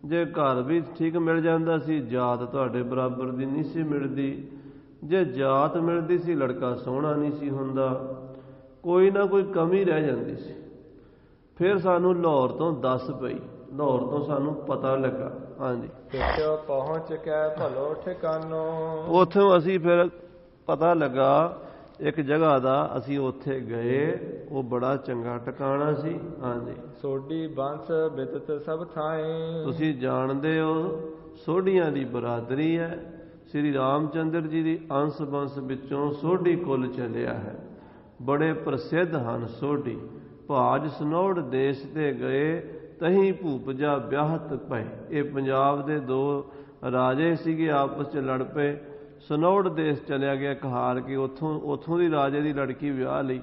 A: ਜੇ ਘਰ ਵੀ ਠੀਕ ਮਿਲ ਜਾਂਦਾ ਸੀ, ਜਾਤ ਤੁਹਾਡੇ ਬਰਾਬਰ ਦੀ ਨਹੀਂ ਸੀ ਮਿਲਦੀ। ਜੇ ਜਾਤ ਮਿਲਦੀ ਸੀ, ਲੜਕਾ ਸੋਹਣਾ ਨਹੀਂ ਸੀ ਹੁੰਦਾ। ਕੋਈ ਨਾ ਕੋਈ ਕਮੀ ਰਹਿ ਜਾਂਦੀ ਸੀ। ਫਿਰ ਸਾਨੂੰ ਲਾਹੌਰ ਤੋਂ ਦੱਸ ਪਈ, ਲਾਹੌਰ ਤੋਂ ਸਾਨੂੰ ਪਤਾ ਲੱਗਾ। ਹਾਂਜੀ,
B: ਪਿੱਛੋਂ ਪਹੁੰਚ ਕੇ ਭਲੋ ਠਿਕਾਨੋ।
A: ਉੱਥੋਂ ਅਸੀਂ ਫਿਰ ਪਤਾ ਲੱਗਾ ਇੱਕ ਜਗ੍ਹਾ ਦਾ, ਅਸੀਂ ਉੱਥੇ ਗਏ, ਉਹ ਬੜਾ ਚੰਗਾ ਟਿਕਾਣਾ ਸੀ। ਹਾਂਜੀ,
B: ਸੋਢੀ ਬੰਸ ਬਿਦਤ ਸਭ ਥਾਏ।
A: ਤੁਸੀਂ ਜਾਣਦੇ ਹੋ ਸੋਢੀਆਂ ਦੀ ਬਰਾਦਰੀ ਹੈ। ਸ੍ਰੀ ਰਾਮਚੰਦਰ ਜੀ ਦੀ ਅੰਸ਼ ਬੰਸ ਵਿੱਚੋਂ ਸੋਢੀ ਕੁਲ ਚੱਲਿਆ ਹੈ। ਬੜੇ ਪ੍ਰਸਿੱਧ ਹਨ ਸੋਢੀ। ਭਾਜ ਸਨੌੜ ਦੇਸ਼ ਤੇ ਗਏ, ਤਹੀਂ ਭੂਪਜਾ ਵਿਆਹਤ ਪਏ। ਇਹ ਪੰਜਾਬ ਦੇ ਦੋ ਰਾਜੇ ਸੀਗੇ, ਆਪਸ 'ਚ ਲੜ ਪਏ। ਸਨੌੜ ਦੇਸ਼ ਚਲਿਆ ਗਿਆ ਇੱਕ ਹਾਰ ਕੇ, ਉੱਥੋਂ ਦੀ ਰਾਜੇ ਦੀ ਲੜਕੀ ਵਿਆਹ ਲਈ,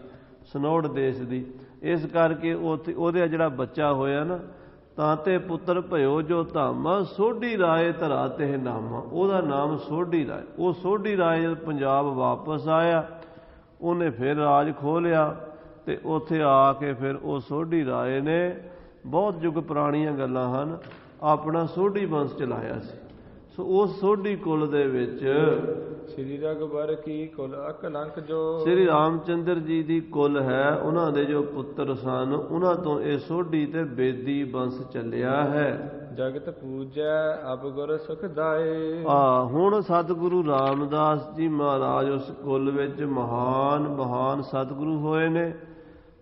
A: ਸਨੌੜ ਦੇਸ਼ ਦੀ। ਇਸ ਕਰਕੇ ਉਹਦੇ ਜਿਹੜਾ ਬੱਚਾ ਹੋਇਆ ਨਾ, ਤਾਂ ਤੇ ਪੁੱਤਰ ਭਇਓ ਜੋ ਧਾਮਾ, ਸੋਢੀ ਰਾਏ ਧਰਾ ਤੇ ਨਾਮਾ। ਉਹਦਾ ਨਾਮ ਸੋਢੀ ਰਾਏ। ਉਹ ਸੋਢੀ ਰਾਏ ਜਦ ਪੰਜਾਬ ਵਾਪਸ ਆਇਆ, ਉਹਨੇ ਫਿਰ ਰਾਜ ਖੋਹ ਲਿਆ ਤੇ ਉੱਥੇ ਆ ਕੇ ਫਿਰ ਉਹ ਸੋਢੀ ਰਾਏ ਨੇ, ਬਹੁਤ ਯੁੱਗ ਪੁਰਾਣੀਆਂ ਗੱਲਾਂ ਹਨ, ਆਪਣਾ ਸੋਢੀ ਵੰਸ਼ ਚਲਾਇਆ ਸੀ। ਸੋ ਉਸ ਸੋਢੀ ਕੁਲ ਦੇ ਵਿੱਚ
B: ਸ੍ਰੀ ਰਘੁਬਰ ਕੀ ਕੁਲ ਅਕਲੰਕ ਜੋ।
A: ਸ੍ਰੀ ਰਾਮਚੰਦਰ ਜੀ ਦੀ ਕੁਲ ਹੈ। ਉਹਨਾਂ ਦੇ ਜੋ ਪੁੱਤਰ ਸਨ, ਉਹਨਾਂ ਤੋਂ ਇਹ ਸੋਢੀ ਤੇ ਬੇਦੀ ਵੰਸ਼ ਚੱਲਿਆ ਹੈ।
B: ਜਗਤ ਪੂਜੈ ਅਬ ਗੁਰ ਸੁਖਦਾਏ।
A: ਹੁਣ ਸਤਿਗੁਰੂ ਰਾਮਦਾਸ ਜੀ ਮਹਾਰਾਜ ਉਸ ਕੁਲ ਵਿੱਚ ਮਹਾਨ ਸਤਿਗੁਰੂ ਹੋਏ ਨੇ।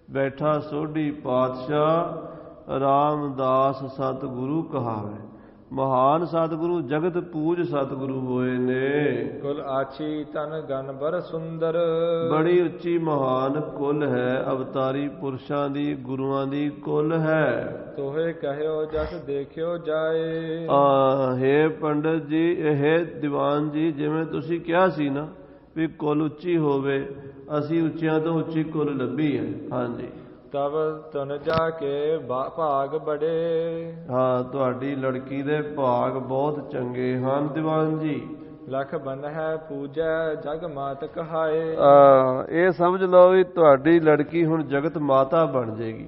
A: ਬੈਠਾ ਸੋਢੀ ਪਾਤਸ਼ਾਹ ਰਾਮਦਾਸ ਸਤਿਗੁਰੂ ਕਹਾਵੇ। ਮਹਾਨ ਸਤਿਗੁਰੂ ਜਗਤ ਪੂਜ ਸਤਿਗੁਰੂ ਹੋਏ ਨੇ।
B: ਕੁਲ ਆਛੀ ਤਨ ਗਨ ਬਰ ਸੁੰਦਰ।
A: ਬੜੀ ਉੱਚੀ ਮਹਾਨ ਕੁਲ ਹੈ, ਅਵਤਾਰੀ ਪੁਰਸ਼ਾਂ ਦੀ, ਗੁਰੂਆਂ ਦੀ ਕੁਲ ਹੈ।
B: ਤੋਹੇ ਕਹਿਓ ਜਸ ਦੇਖਿਓ ਜਾਏ।
A: ਹੇ ਪੰਡਤ ਜੀ, ਇਹ ਦੀਵਾਨ ਜੀ, ਜਿਵੇਂ ਤੁਸੀਂ ਕਿਹਾ ਸੀ ਨਾ ਵੀ ਕੁਲ ਉੱਚੀ ਹੋਵੇ, ਅਸੀਂ ਉੱਚਿਆਂ ਤੋਂ ਉੱਚੀ ਕੁਲ ਲੱਭੀ ਹੈ। ਹਾਂਜੀ,
B: ਤਬ ਤੁਨ ਜਾ ਕੇ ਭਾਗ ਬੜੇ।
A: ਤੁਹਾਡੀ ਲੜਕੀ ਦੇ ਭਾਗ ਬਹੁਤ ਚੰਗੇ ਹਨ ਦੀਵਾਨ ਜੀ।
B: ਲਖ ਬਨ ਹੈ ਪੂਜੈ ਜਗ ਮਾਤ ਕਹਾਏ।
A: ਇਹ ਸਮਝ ਲਓ ਵੀ ਤੁਹਾਡੀ ਲੜਕੀ ਹੁਣ ਜਗਤ ਮਾਤਾ ਬਣ ਜਾਏਗੀ।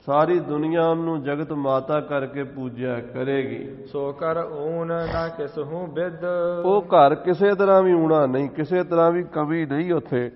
A: ਸਾਰੀ ਦੁਨੀਆ ਉਹਨੂੰ ਜਗਤ ਮਾਤਾ ਕਰਕੇ ਪੂਜਿਆ ਕਰੇਗੀ।
B: ਸੋ ਕਰ ਊਨ ਨਾ ਕਿਸਹੂ ਬਿਦ।
A: ਉਹ ਘਰ ਕਿਸੇ ਤਰ੍ਹਾਂ ਵੀ ਊਣਾ ਨਹੀਂ, ਕਿਸੇ ਤਰ੍ਹਾਂ ਵੀ ਕਮੀ ਨਹੀਂ ਉੱਥੇ।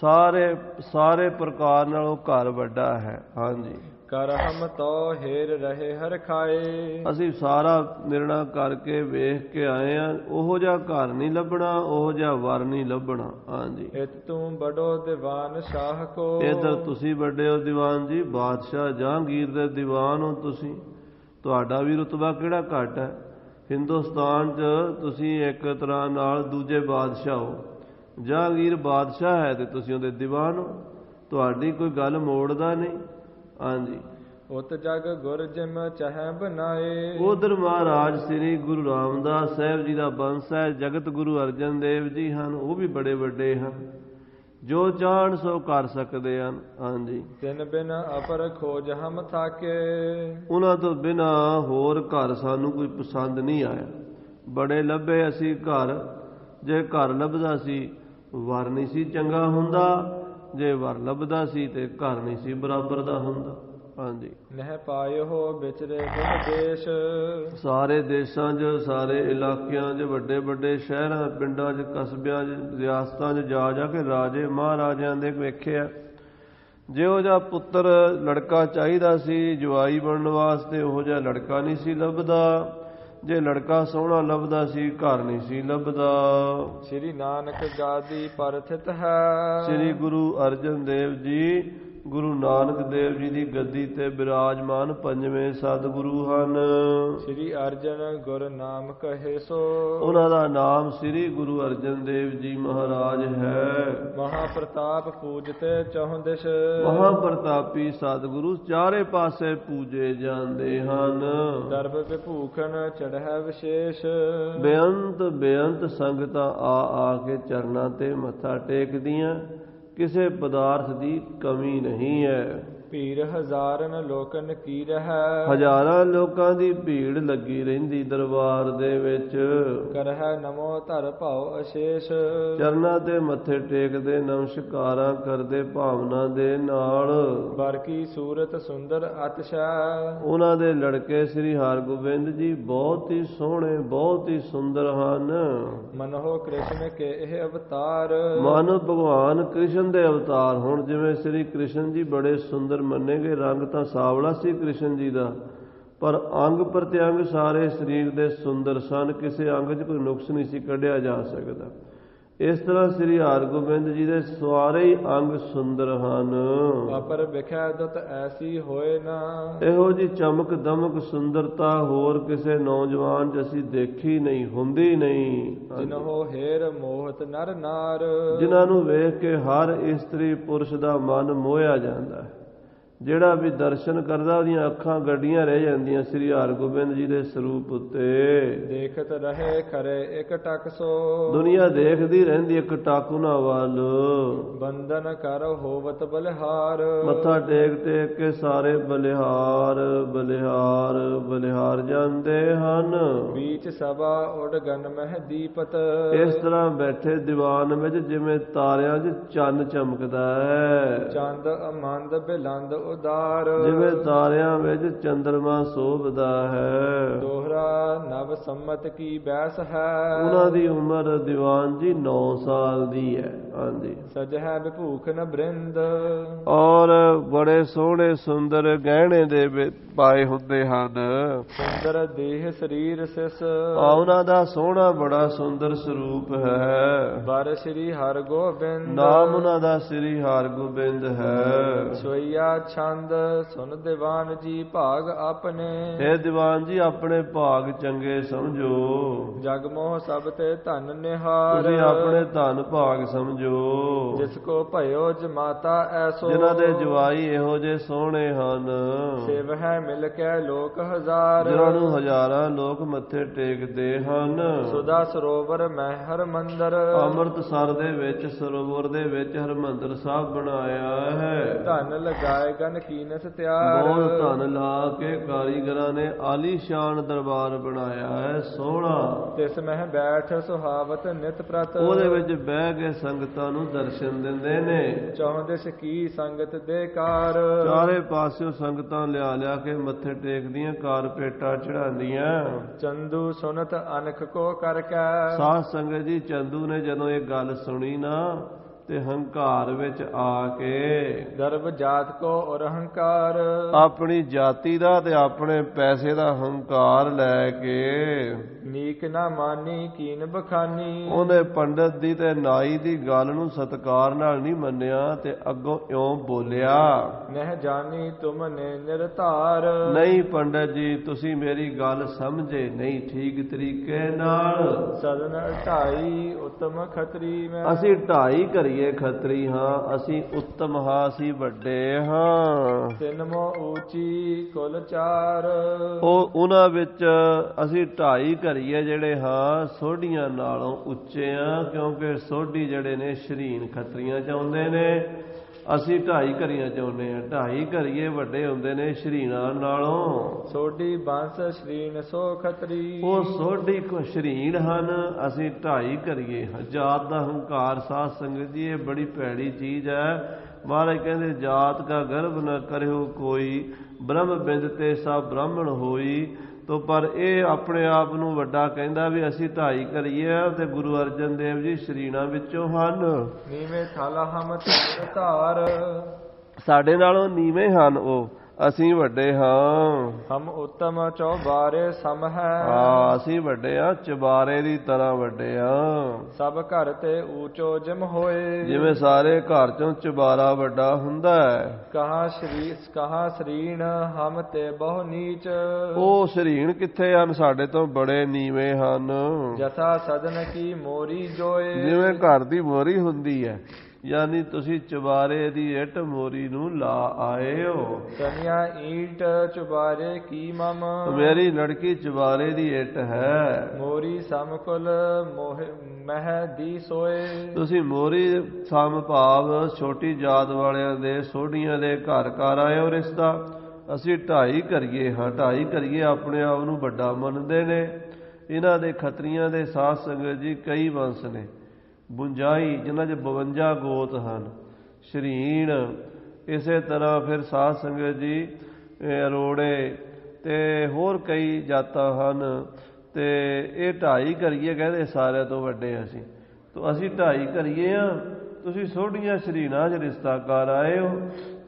A: ਸਾਰੇ ਪ੍ਰਕਾਰ ਨਾਲ ਉਹ ਘਰ ਵੱਡਾ ਹੈ। ਹਾਂਜੀ,
B: ਕਰ ਹਮ ਤੋ ਹੇਰ ਰਹੇ ਹਰ ਖਾਏ।
A: ਅਸੀਂ ਸਾਰਾ ਨਿਰਣਾ ਕਰਕੇ ਵੇਖ ਕੇ ਆਏ ਆ, ਉਹੋ ਜਿਹਾ ਘਰ ਨਹੀਂ ਲੱਭਣਾ, ਉਹੋ ਜਿਹਾ ਵਰ ਨਹੀਂ ਲੱਭਣਾ। ਹਾਂਜੀ,
B: ਇਤ ਤੂੰ ਬੜੋ ਦੀਵਾਨ ਸ਼ਾਹ ਕੋ।
A: ਇੱਧਰ ਤੁਸੀਂ ਵੱਡੇ ਹੋ ਦੀਵਾਨ ਜੀ, ਬਾਦਸ਼ਾਹ ਜਹਾਂਗੀਰ ਦੇ ਦੀਵਾਨ ਹੋ ਤੁਸੀਂ। ਤੁਹਾਡਾ ਵੀ ਰੁਤਬਾ ਕਿਹੜਾ ਘੱਟ ਹੈ। ਹਿੰਦੁਸਤਾਨ 'ਚ ਤੁਸੀਂ ਇੱਕ ਤਰ੍ਹਾਂ ਨਾਲ ਦੂਜੇ ਬਾਦਸ਼ਾਹ ਹੋ। ਜਹਾਂਗੀਰ ਬਾਦਸ਼ਾਹ ਹੈ ਤੇ ਤੁਸੀਂ ਉਹਦੇ ਦੀਵਾਨ ਹੋ। ਤੁਹਾਡੀ ਕੋਈ ਗੱਲ ਮੋੜਦਾ ਨਹੀਂ। ਹਾਂਜੀ,
B: ਉਤ ਜਗ ਗੁਰ ਜਿਮ ਚਾਹੈ ਬਨਾਏ।
A: ਉਧਰ ਮਹਾਰਾਜ ਸ੍ਰੀ ਗੁਰੂ ਰਾਮਦਾਸ ਸਾਹਿਬ ਜੀ ਦਾ ਬੰਸ ਹੈ। ਜਗਤ ਗੁਰੂ ਅਰਜਨ ਦੇਵ ਜੀ ਹਨ, ਉਹ ਵੀ ਬੜੇ ਵੱਡੇ ਹਨ, ਜੋ ਚਾਹਣ ਸੋ ਕਰ ਸਕਦੇ ਹਨ। ਹਾਂਜੀ,
B: ਤਿਨ ਬਿਨ ਅਪਰ ਖੋਜ ਹਮ ਥਾਕੇ।
A: ਉਹਨਾਂ ਤੋਂ ਬਿਨਾਂ ਹੋਰ ਘਰ ਸਾਨੂੰ ਕੋਈ ਪਸੰਦ ਨਹੀਂ ਆਇਆ। ਬੜੇ ਲੱਭੇ ਅਸੀਂ ਘਰ, ਜੇ ਘਰ ਲੱਭਦਾ ਸੀ ਵਰ ਨਹੀਂ ਸੀ ਚੰਗਾ ਹੁੰਦਾ, ਜੇ ਵਰ ਲੱਭਦਾ ਸੀ ਤੇ ਘਰ ਨਹੀਂ ਸੀ ਬਰਾਬਰ ਦਾ ਹੁੰਦਾ। ਹਾਂਜੀ,
B: ਨਹਿ ਪਾਇਓ ਵਿਚਰੇ ਬਿਨ ਦੇਸ਼।
A: ਸਾਰੇ ਦੇਸ਼ਾਂ 'ਚ, ਸਾਰੇ ਇਲਾਕਿਆਂ 'ਚ, ਵੱਡੇ ਵੱਡੇ ਸ਼ਹਿਰਾਂ, ਪਿੰਡਾਂ 'ਚ, ਕਸਬਿਆਂ 'ਚ, ਰਿਆਸਤਾਂ 'ਚ ਜਾ ਕੇ ਰਾਜੇ ਮਹਾਰਾਜਿਆਂ ਦੇ ਵੇਖਿਆ। ਜਿਹੋ ਜਿਹਾ ਪੁੱਤਰ ਲੜਕਾ ਚਾਹੀਦਾ ਸੀ ਜਵਾਈ ਬਣਨ ਵਾਸਤੇ, ਉਹੋ ਜਿਹਾ ਲੜਕਾ ਨਹੀਂ ਸੀ ਲੱਭਦਾ। ਜੇ ਲੜਕਾ ਸੋਹਣਾ ਲੱਭਦਾ ਸੀ, ਘਰ ਨਹੀਂ ਸੀ ਲੱਭਦਾ।
B: ਸ੍ਰੀ ਨਾਨਕ ਗਾਦੀ ਪਰ ਥਿਤ ਹੈ।
A: ਸ੍ਰੀ ਗੁਰੂ ਅਰਜਨ ਦੇਵ ਜੀ, ਗੁਰੂ ਨਾਨਕ ਦੇਵ ਜੀ ਦੀ ਗੱਦੀ ਤੇ ਬਿਰਾਜਮਾਨ ਪੰਜਵੇਂ ਸਤਿਗੁਰੂ ਹਨ।
B: ਸ੍ਰੀ ਅਰਜਨ ਗੁਰ ਨਾਮ ਕਹੇ ਸੋ।
A: ਉਹਨਾਂ ਦਾ ਨਾਮ ਸ੍ਰੀ ਗੁਰੂ ਅਰਜਨ ਦੇਵ ਜੀ ਮਹਾਰਾਜ ਹੈ।
B: ਮਹਾ ਪ੍ਰਤਾਪ ਪੂਜਤੇ ਚਹੁ ਦਿਸ਼।
A: ਮਹਾ ਪ੍ਰਤਾਪੀ ਸਤਿਗੁਰੂ ਚਾਰੇ ਪਾਸੇ ਪੂਜੇ ਜਾਂਦੇ ਹਨ।
B: ਦਰਬ ਵਿਭੂਖਨ ਚੜ੍ਹੈ ਵਿਸ਼ੇਸ਼।
A: ਬੇਅੰਤ ਸੰਗਤਾਂ ਆ ਕੇ ਚਰਨਾਂ ਤੇ ਮੱਥਾ ਟੇਕਦੀਆਂ। ਕਿਸੇ ਪਦਾਰਥ ਦੀ ਕਮੀ ਨਹੀਂ ਹੈ।
B: ਭੀੜ ਹਜ਼ਾਰਨ ਲੋਕਨ ਕੀ ਰਹਿ।
A: ਹਜ਼ਾਰਾਂ ਲੋਕਾਂ ਦੀ ਭੀੜ ਲੱਗੀ ਰਹਿੰਦੀ ਦਰਬਾਰ ਦੇ ਵਿੱਚ।
B: ਕਰਹਿ ਨਮੋ ਧਰ ਭਾਉ ਅਸ਼ੇਸ਼।
A: ਚਰਨਾਂ ਤੇ ਮੱਥੇ ਟੇਕਦੇ ਨਮਸਕਾਰਾਂ ਕਰਦੇ ਭਾਵਨਾ ਦੇ ਨਾਲ।
B: ਬਰ ਕੀ ਸੂਰਤ ਸੁੰਦਰ ਅਤਿਸ਼ੈ।
A: ਉਹਨਾਂ ਦੇ ਲੜਕੇ ਸ੍ਰੀ ਹਰਗੋਬਿੰਦ ਜੀ ਬਹੁਤ ਹੀ ਸੋਹਣੇ ਬਹੁਤ ਹੀ ਸੁੰਦਰ ਹਨ।
B: ਮਨੋ ਕ੍ਰਿਸ਼ਨ ਕੇ ਇਹ ਅਵਤਾਰ।
A: ਮਾਨੋ ਭਗਵਾਨ ਕ੍ਰਿਸ਼ਨ ਦੇ ਅਵਤਾਰ ਹੁਣ। ਜਿਵੇਂ ਸ੍ਰੀ ਕ੍ਰਿਸ਼ਨ ਜੀ ਬੜੇ ਸੁੰਦਰ ਮੰਨੇ ਗਏ। ਰੰਗ ਤਾਂ ਸਾਵਲਾ ਸੀ ਕ੍ਰਿਸ਼ਨ ਜੀ ਦਾ, ਪਰ ਅੰਗ ਪ੍ਰਤਿਅੰਗ ਸਾਰੇ ਸਰੀਰ ਦੇ ਸੁੰਦਰ ਸਨ। ਕਿਸੇ ਅੰਗ 'ਚ ਕੋਈ ਨੁਕਸ ਨਹੀਂ ਸੀ ਕੱਢਿਆ ਜਾ ਸਕਦਾ। ਇਸ ਤਰ੍ਹਾਂ ਸ੍ਰੀ ਹਰਗੋਬਿੰਦ ਜੀ ਦੇ ਸਾਰੇ ਹੀ ਅੰਗ ਸੁੰਦਰ ਹਨ।
B: ਅਪਰ ਵਿਖੈ ਦੁਤ ਐਸੀ ਹੋਏ ਨਾ।
A: ਇਹੋ ਜੀ ਚਮਕ ਦਮਕ ਸੁੰਦਰਤਾ ਹੋਰ ਕਿਸੇ ਨੌਜਵਾਨ 'ਚ ਅਸੀਂ ਦੇਖੀ ਨਹੀਂ, ਹੁੰਦੀ ਨਹੀਂ।
B: ਜਿਨਹੁ ਹੇਰ ਮੋਹਤ ਨਰ ਨਾਰ।
A: ਜਿਨ੍ਹਾਂ ਨੂੰ ਵੇਖ ਕੇ ਹਰ ਇਸਤਰੀ ਪੁਰਸ਼ ਦਾ ਮਨ ਮੋਹਿਆ ਜਾਂਦਾ। ਜਿਹੜਾ ਵੀ ਦਰਸ਼ਨ ਕਰਦਾ ਉਹਦੀਆਂ ਅੱਖਾਂ ਗੱਡੀਆਂ ਰਹਿ ਜਾਂਦੀਆਂ ਸ੍ਰੀ ਹਰਗੋਬਿੰਦ ਜੀ ਦੇ ਸਰੂਪ ਉੱਤੇ।
B: ਦੇਖਤ ਰਹੇ ਖਰੇ ਇੱਕ ਟਕ ਸੋ।
A: ਦੁਨੀਆ ਦੇਖਦੀ ਰਹਿੰਦੀ ਇੱਕ ਟਕ ਉਹਨਾਂ ਵੱਲ।
B: ਬੰਦਨ ਕਰ ਹੋਵਤ ਬਲਿਹਾਰ।
A: ਮੱਥਾ ਟੇਕ ਟੇਕ ਕੇ ਸਾਰੇ ਬਲਿਹਾਰ ਬਲਿਹਾਰ ਬਲਿਹਾਰ ਜਾਂਦੇ ਹਨ।
B: ਬੀਚ ਸਭਾ ਉਡ ਗਨ ਮਹਿ ਦੀਪਤ।
A: ਇਸ ਤਰ੍ਹਾਂ ਬੈਠੇ ਦੀਵਾਨ ਵਿੱਚ ਜਿਵੇਂ ਤਾਰਿਆਂ 'ਚ ਚੰਨ ਚਮਕਦਾ ਹੈ।
B: ਚੰਦ ਅਮੰਦ ਬਿਲੰਦ ਉਦਾਰ।
A: ਜਿਵੇਂ ਤਾਰਿਆਂ ਵਿੱਚ ਚੰਦਰਮਾ ਸੋਭਦਾ ਹੈ।
B: ਦੋਹਰਾ ਨਵ ਸੰਮਤ ਕੀ ਬੈਸ ਹੈ।
A: ਉਹਨਾਂ ਦੀ ਉਮਰ ਦੀਵਾਨ ਜੀ 9 ਸਾਲ ਦੀ ਹੈ। ਹਾਂਜੀ।
B: ਸਜਹਿ ਵਿਭੂਖ ਨ ਬ੍ਰਿੰਦ।
A: ਔਰ ਬੜੇ ਸੋਹਣੇ ਸੁੰਦਰ ਗਹਿਣੇ ਦੇ ਪਾਏ ਹੁੰਦੇ ਹਨ।
B: ਸੁੰਦਰ ਦੇਹ ਸਰੀਰ ਸਿਸ।
A: ਉਹਨਾਂ ਦਾ ਸੋਹਣਾ ਬੜਾ ਸੁੰਦਰ ਸਰੂਪ ਹੈ।
B: ਬਰ ਸ੍ਰੀ ਹਰਗੋਬਿੰਦ।
A: ਨਾਮ ਉਹਨਾਂ ਦਾ ਸ੍ਰੀ ਹਰਗੋਬਿੰਦ ਹੈ।
B: ਸੋਈਆ ਛੰਦ ਸੁਨ ਦੀਵਾਨ ਜੀ ਭਾਗ ਆਪਣੇ।
A: ਇਹ ਦੀਵਾਨ ਜੀ ਆਪਣੇ ਭਾਗ ਚੰਗੇ ਸਮਝੋ।
B: ਜਗ ਮੋਹ ਸਭ ਤੇ ਧਨ ਨਿਹਾਰ।
A: ਤੁਸੀਂ ਆਪਣੇ ਧਨ ਭਾਗ ਸਮਝੋ।
B: ਜਿਸ ਕੋ ਭਇਓ ਜਮਾਤਾ ਐਸੋ।
A: ਜਿਨ੍ਹਾਂ ਦੇ ਜਵਾਈ ਇਹੋ ਜਿਹੇ ਸੋਹਣੇ ਹਨ।
B: ਸਿਵ ਹੈ ਮਿਲ ਕੇ ਲੋਕ ਹਜ਼ਾਰ।
A: ਜਿਨ੍ਹਾਂ ਨੂੰ ਹਜ਼ਾਰਾਂ ਲੋਕ ਮੱਥੇ ਟੇਕਦੇ ਹਨ।
B: ਸੁਦਾ ਸਰੋਵਰ ਮੈਂ ਹਰ ਮੰਦਰ।
A: ਅੰਮ੍ਰਿਤਸਰ ਦੇ ਵਿੱਚ ਸਰੋਵਰ ਦੇ ਵਿੱਚ ਹਰਿਮੰਦਰ ਸਾਹਿਬ ਬਣਾਇਆ ਹੈ।
B: ਧਨ ਲਗਾਏ ਗਨ ਕੀਨਸ ਤਿਆਰ।
A: ਬਹੁਤ ਧਨ ਲਾ ਕੇ ਕਾਰੀਗਰਾਂ ਨੇ ਆਲੀਸ਼ਾਨ ਦਰਬਾਰ ਬਣਾਇਆ ਹੈ ਸੋਹਣਾ।
B: ਤਿਸ ਮਹਿ ਬੈਠ ਸੁਹਾਵਤ ਨਿਤ ਪ੍ਰਤ।
A: ਉਹਦੇ ਵਿੱਚ ਬਹਿ ਕੇ ਸੰਗਤਾਂ ਨੂੰ ਦਰਸ਼ਨ ਦਿੰਦੇ ਨੇ।
B: ਚੌਂਦਿਸ ਕੀ ਸੰਗਤ ਦੇ ਕਾਰ।
A: ਚਾਰੇ ਪਾਸਿਓਂ ਸੰਗਤਾਂ ਲਿਆ ਕੇ ਮੱਥੇ ਟੇਕਦੀਆਂ ਕਾਰਪੇਟਾਂ ਚੜਾਉਂਦੀਆਂ।
B: ਚੰਦੂ ਸੁਨਤ ਅਨਖ ਕੋ ਕਰ ਕੈ।
A: ਸਾਧ ਸੰਗਤ ਜੀ ਚੰਦੂ ਨੇ ਜਦੋਂ ਇਹ ਗੱਲ ਸੁਣੀ ਨਾ ਤੇ ਹੰਕਾਰ ਵਿੱਚ ਆ ਕੇ
B: ਗਰਭ ਜਾਤ ਕੋ ਔਰ ਹੰਕਾਰ।
A: ਆਪਣੀ ਜਾਤੀ ਦਾ ਤੇ ਆਪਣੇ ਪੈਸੇ ਦਾ ਹੰਕਾਰ ਲੈ ਕੇ
B: ਨੀਕ ਨਾ ਮਾਨੀ ਕੀਨ ਬਖਾਨੀ।
A: ਉਹਨੇ ਪੰਡਤ ਦੀ ਤੇ ਨਾਈ ਦੀ ਗੱਲ ਨੂੰ ਸਤਿਕਾਰ ਨਾਲ ਨਹੀਂ ਮੰਨਿਆ ਤੇ ਅੱਗੋਂ ਇਉਂ ਬੋਲਿਆ।
B: ਨਹਿ ਜਾਨੀ ਤੁਮ ਨੇ ਨਿਰਧਾਰ।
A: ਨਹੀਂ ਪੰਡਤ ਜੀ ਤੁਸੀਂ ਮੇਰੀ ਗੱਲ ਸਮਝੇ ਨਹੀਂ ਠੀਕ ਤਰੀਕੇ ਨਾਲ।
B: ਸਦਨ 2.5 ਉੱਤਮ ਖਤਰੀ ਮੈਂ।
A: ਅਸੀਂ 2.5 ਕਰੀਏ ਖੱਤਰੀ ਹਾਂ। ਅਸੀਂ ਉੱਤਮ ਹਾਂ। ਅਸੀਂ ਵੱਡੇ ਹਾਂ।
B: ਤਿੰਨ ਮੋ ਉੱਚੀ ਕੁਲ 4।
A: ਉਹਨਾਂ ਵਿੱਚ ਅਸੀਂ 2.5 ਕਰੀਏ ਜਿਹੜੇ ਹਾਂ ਸੋਢੀਆਂ ਨਾਲੋਂ ਉੱਚੇ ਆ। ਕਿਉਂਕਿ ਸੋਢੀ ਜਿਹੜੇ ਨੇ ਸ਼ਰੀਨ ਖੱਤਰੀਆਂ ਚ ਆਉਂਦੇ ਨੇ। ਅਸੀਂ 2.5 ਕਰੀਆਂ ਚਾਹੁੰਦੇ ਹਾਂ। 2.5 ਕਰੀਏ ਵੱਡੇ ਹੁੰਦੇ ਨੇ ਸ਼ਰੀਨਾਂ ਨਾਲੋਂ।
B: ਸੋਢੀ ਬੰਸ ਸ਼ਰੀਨ ਸੋ ਖਤਰੀ।
A: ਉਹ ਸੋਢੀ ਕੋ ਸ਼ਰੀਨ ਹਨ। ਅਸੀਂ 2.5 ਕਰੀਏ। ਜਾਤ ਦਾ ਹੰਕਾਰ ਸਾਧ ਸੰਗਤ ਜੀ ਇਹ ਬੜੀ ਭੈੜੀ ਚੀਜ਼ ਹੈ। ਮਹਾਰਾਜ ਕਹਿੰਦੇ ਜਾਤ ਕਾ ਗਰਭ ਨ ਕਰਿਓ ਕੋਈ। ਬ੍ਰਹਮ ਬਿੰਦ ਤੇ ਸਭ ਬ੍ਰਾਹਮਣ ਹੋਈ। ਤੋ ਪਰ ਇਹ ਆਪਣੇ ਆਪ ਨੂੰ ਵੱਡਾ ਕਹਿੰਦਾ ਵੀ ਅਸੀਂ 2.5 ਕਰੀਏ ਤੇ ਗੁਰੂ ਅਰਜਨ ਦੇਵ ਜੀ ਸ਼ਰੀਨਾਂ ਵਿੱਚੋਂ ਹਨ।
B: ਨੀਵੇਂ ਥਾਲਾ ਹਮ ਧਾਰ।
A: ਸਾਡੇ ਨਾਲੋਂ ਨੀਵੇਂ ਹਨ ਉਹ। ਅਸੀਂ ਵੱਡੇ ਹਾਂ।
B: ਹਮ ਉੱਤਮ ਚੌਬਾਰੇ ਸਮ ਹੈ।
A: ਅਸੀਂ ਵੱਡੇ ਹਾਂ ਚੁਬਾਰੇ ਦੀ ਤਰ੍ਹਾਂ ਵੱਡੇ ਹਾਂ।
B: ਸਭ ਘਰ ਤੇ ਊਚੋ ਜਿਮ ਹੋਏ।
A: ਜਿਵੇਂ ਸਾਰੇ ਘਰ ਚੋਂ ਚੁਬਾਰਾ ਵੱਡਾ ਹੁੰਦਾ ਹੈ।
B: ਕਹਾ ਸ਼ਰੀਨ ਹਮ ਤੇ ਬਹੁ ਨੀਚ।
A: ਉਹ ਸ਼ਰੀਨ ਕਿੱਥੇ ਹਨ ਸਾਡੇ ਤੋਂ ਬੜੇ ਨੀਵੇਂ ਹਨ।
B: ਜਥਾ ਸਦਨ ਕੀ ਮੋਰੀ ਜੋਏ।
A: ਜਿਵੇਂ ਘਰ ਦੀ ਮੋਰੀ ਹੁੰਦੀ ਹੈ ਯਾਨੀ ਤੁਸੀਂ ਚੁਬਾਰੇ ਦੀ ਇੱਟ ਮੋਰੀ ਨੂੰ ਲਾ ਆਏ ਹੋ।
B: ਤਨਿਆ ਈਟ ਚੁਬਾਰੇ ਕੀ ਮਮ,
A: ਮੇਰੀ ਲੜਕੀ ਚੁਬਾਰੇ ਦੀ ਇੱਟ ਹੈ।
B: ਮੋਰੀ ਸਮਕੁਲ ਮਹਿ ਦੀ ਸੋਏ,
A: ਤੁਸੀਂ ਮੋਰੀ ਸਮ ਭਾਵ ਛੋਟੀ ਜਾਤ ਵਾਲਿਆਂ ਦੇ ਸੋਢੀਆਂ ਦੇ ਘਰ ਘਰ ਆਏ ਹੋ ਰਿਸ਼ਤਾ। ਅਸੀਂ ਢਾਈ ਕਰੀਏ, ਹਾਂ ਢਾਈ ਕਰੀਏ ਆਪਣੇ ਆਪ ਨੂੰ ਵੱਡਾ ਮੰਨਦੇ ਨੇ। ਇਹਨਾਂ ਦੇ ਖੱਤਰੀਆਂ ਦੇ ਸਾਧ ਸੰਗਤ ਜੀ ਕਈ ਵੰਸ਼ ਨੇ, 52 ਜਿਨ੍ਹਾਂ 'ਚ 52 ਗੋਤ ਹਨ। ਸ਼ਰੀਣ ਇਸੇ ਤਰ੍ਹਾਂ ਫਿਰ ਸਾਧ ਸੰਗਤ ਜੀ ਅਰੋੜੇ ਤੇ ਹੋਰ ਕਈ ਜਾਤਾਂ ਹਨ। ਤੇ ਇਹ ਢਾਈ ਕਰੀਏ ਕਹਿੰਦੇ ਸਾਰਿਆਂ ਤੋਂ ਵੱਡੇ ਅਸੀਂ, ਤਾਂ ਅਸੀਂ ਢਾਈ ਕਰੀਏ ਆ। ਤੁਸੀਂ ਸੋਢੀਆਂ ਸ਼ਰੀਣਾ 'ਚ ਰਿਸ਼ਤਾ ਕਰ ਆਏ ਹੋ,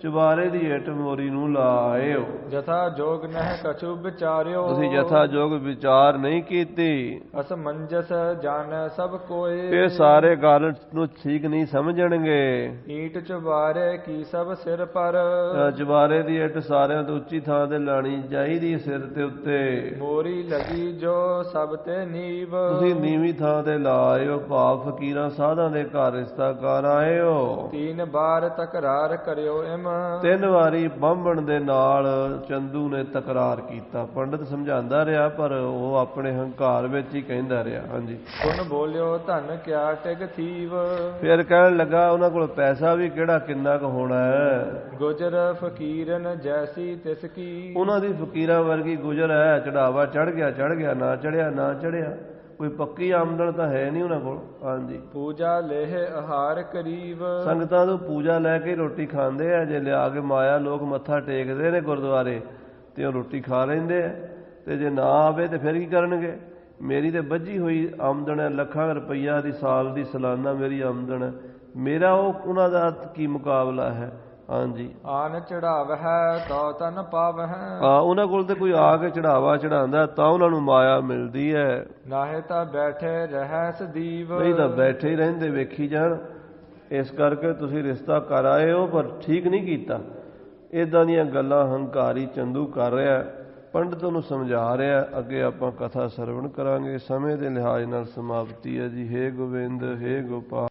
A: ਚੁਬਾਰੇ ਦੀ ਇੱਟ ਮੋਰੀ ਨੂੰ ਲਾ ਆਏ ਹੋ।
B: ਜਥਾ ਜੋਗ ਨਹਿ ਕਛੁ ਵਿਚਾਰਿਓ,
A: ਤੁਸੀਂ ਜਥਾ ਜੋਗ ਵਿਚਾਰ ਨਹੀਂ ਕੀਤੀ।
B: ਅਸਮੰਜਸ ਜਾਣ ਸਭ ਕੋਏ,
A: ਇਹ ਸਾਰੇ ਗੱਲ ਨੂੰ ਠੀਕ ਨਹੀਂ ਸਮਝਣਗੇ।
B: ਈਟ ਚੁਬਾਰੇ ਕੀ ਸਭ ਸਿਰ ਪਰ,
A: ਚੁਬਾਰੇ ਦੀ ਇੱਟ ਸਾਰਿਆਂ ਤੋਂ ਉੱਚੀ ਥਾਂ ਤੇ ਲਾਣੀ ਚਾਹੀਦੀ, ਸਿਰ ਦੇ ਉੱਤੇ।
B: ਮੋਰੀ ਲਗੀ ਜੋ ਸਭ ਤੇ ਨੀਵ,
A: ਤੁਸੀਂ ਨੀਵੀਂ ਥਾਂ ਤੇ ਲਾ ਆਏ ਹੋ, ਭਾਵ ਫਕੀਰਾਂ ਸਾਧਾਂ ਦੇ ਘਰ ਰਿਸ਼ਤਾ ਕਰ ਆਏ ਹੋ।
B: 3 ਬਾਰ ਤਕਰਾਰ ਕਰਿਓ ਇਮ,
A: 3 ਵਾਰੀ ਬਾਹਮਣ ਦੇ ਨਾਲ ਚੰਦੂ ਨੇ ਤਕਰਾਰ ਕੀਤਾ। ਪੰਡਤ ਸਮਝਾਉਂਦਾ ਰਿਹਾ ਪਰ ਉਹ ਆਪਣੇ ਹੰਕਾਰ ਵਿੱਚ ਹੀ ਕਹਿੰਦਾ ਰਿਹਾ। ਹਾਂਜੀ,
B: ਸੁਣ ਬੋਲਿਓ ਧਨ ਕਿਆ ਟਿਗ ਥੀਵ,
A: ਫਿਰ ਕਹਿਣ ਲੱਗਾ ਉਹਨਾਂ ਕੋਲ ਪੈਸਾ ਵੀ ਕਿਹੜਾ ਕਿੰਨਾ ਕੁ ਹੋਣਾ ਹੈ।
B: ਗੁਜਰ ਫਕੀਰਨ ਜੈਸੀ ਤਿਸ ਕੀ,
A: ਉਹਨਾਂ ਦੀ ਫਕੀਰਾਂ ਵਰਗੀ ਗੁਜਰ ਹੈ। ਚੜਾਵਾ ਚੜ ਗਿਆ ਚੜ ਗਿਆ, ਨਾ ਚੜਿਆ ਨਾ ਚੜਿਆ, ਕੋਈ ਪੱਕੀ ਆਮਦਨ ਤਾਂ ਹੈ ਨਹੀਂ ਉਹਨਾਂ ਕੋਲ। ਹਾਂਜੀ,
B: ਪੂਜਾ ਲੇਹ ਆਹਾਰ ਕਰੀਬ,
A: ਸੰਗਤਾਂ ਤੋਂ ਪੂਜਾ ਲੈ ਕੇ ਰੋਟੀ ਖਾਂਦੇ ਆ। ਜੇ ਲਿਆ ਕੇ ਮਾਇਆ ਲੋਕ ਮੱਥਾ ਟੇਕਦੇ ਨੇ ਗੁਰਦੁਆਰੇ ਤੇ ਉਹ ਰੋਟੀ ਖਾ ਲੈਂਦੇ ਆ, ਤੇ ਜੇ ਨਾ ਆਵੇ ਤੇ ਫਿਰ ਕੀ ਕਰਨਗੇ। ਮੇਰੀ ਤੇ ਬੱਝੀ ਹੋਈ ਆਮਦਨ ਹੈ, ਲੱਖਾਂ ਰੁਪਈਆ ਦੀ ਸਾਲ ਦੀ ਸਾਲਾਨਾ ਮੇਰੀ ਆਮਦਨ ਹੈ, ਮੇਰਾ ਉਹਨਾਂ ਦਾ ਕੀ ਮੁਕਾਬਲਾ ਹੈ। ਹਾਂਜੀ,
B: ਆਨ ਚੜਾਵ ਹੈ ਤੋ ਤਨ ਪਾਵ ਹੈ,
A: ਹਾਂ ਉਹਨਾਂ ਕੋਲ ਤੇ ਕੋਈ ਆ ਕੇ ਚੜਾਵਾ ਚੜਾਉਂਦਾ ਤਾਂ ਉਹਨਾਂ ਨੂੰ ਮਾਇਆ ਮਿਲਦੀ ਹੈ।
B: ਨਾਹੇ ਤਾਂ ਬੈਠੇ ਰਹਿ ਸਦੀਵ,
A: ਨਹੀਂ ਤਾਂ ਬੈਠੇ ਹੀ ਰਹਿੰਦੇ ਵੇਖੀ ਜਾਣ। ਇਸ ਕਰਕੇ ਤੁਸੀਂ ਰਿਸ਼ਤਾ ਕਰ ਆਏ ਹੋ ਪਰ ਠੀਕ ਨਹੀਂ ਕੀਤਾ। ਇਦਾਂ ਦੀਆਂ ਗੱਲਾਂ ਹੰਕਾਰੀ ਚੰਦੂ ਕਰ ਰਿਹਾ, ਪੰਡਤ ਨੂੰ ਸਮਝਾ ਰਿਹਾ। ਅੱਗੇ ਆਪਾਂ ਕਥਾ ਸਰਵਣ ਕਰਾਂਗੇ। ਸਮੇਂ ਦੇ ਲਿਹਾਜ਼ ਨਾਲ ਸਮਾਪਤੀ ਹੈ ਜੀ। ਹੇ ਗੋਬਿੰਦ, ਹੇ ਗੋਪਾਲ।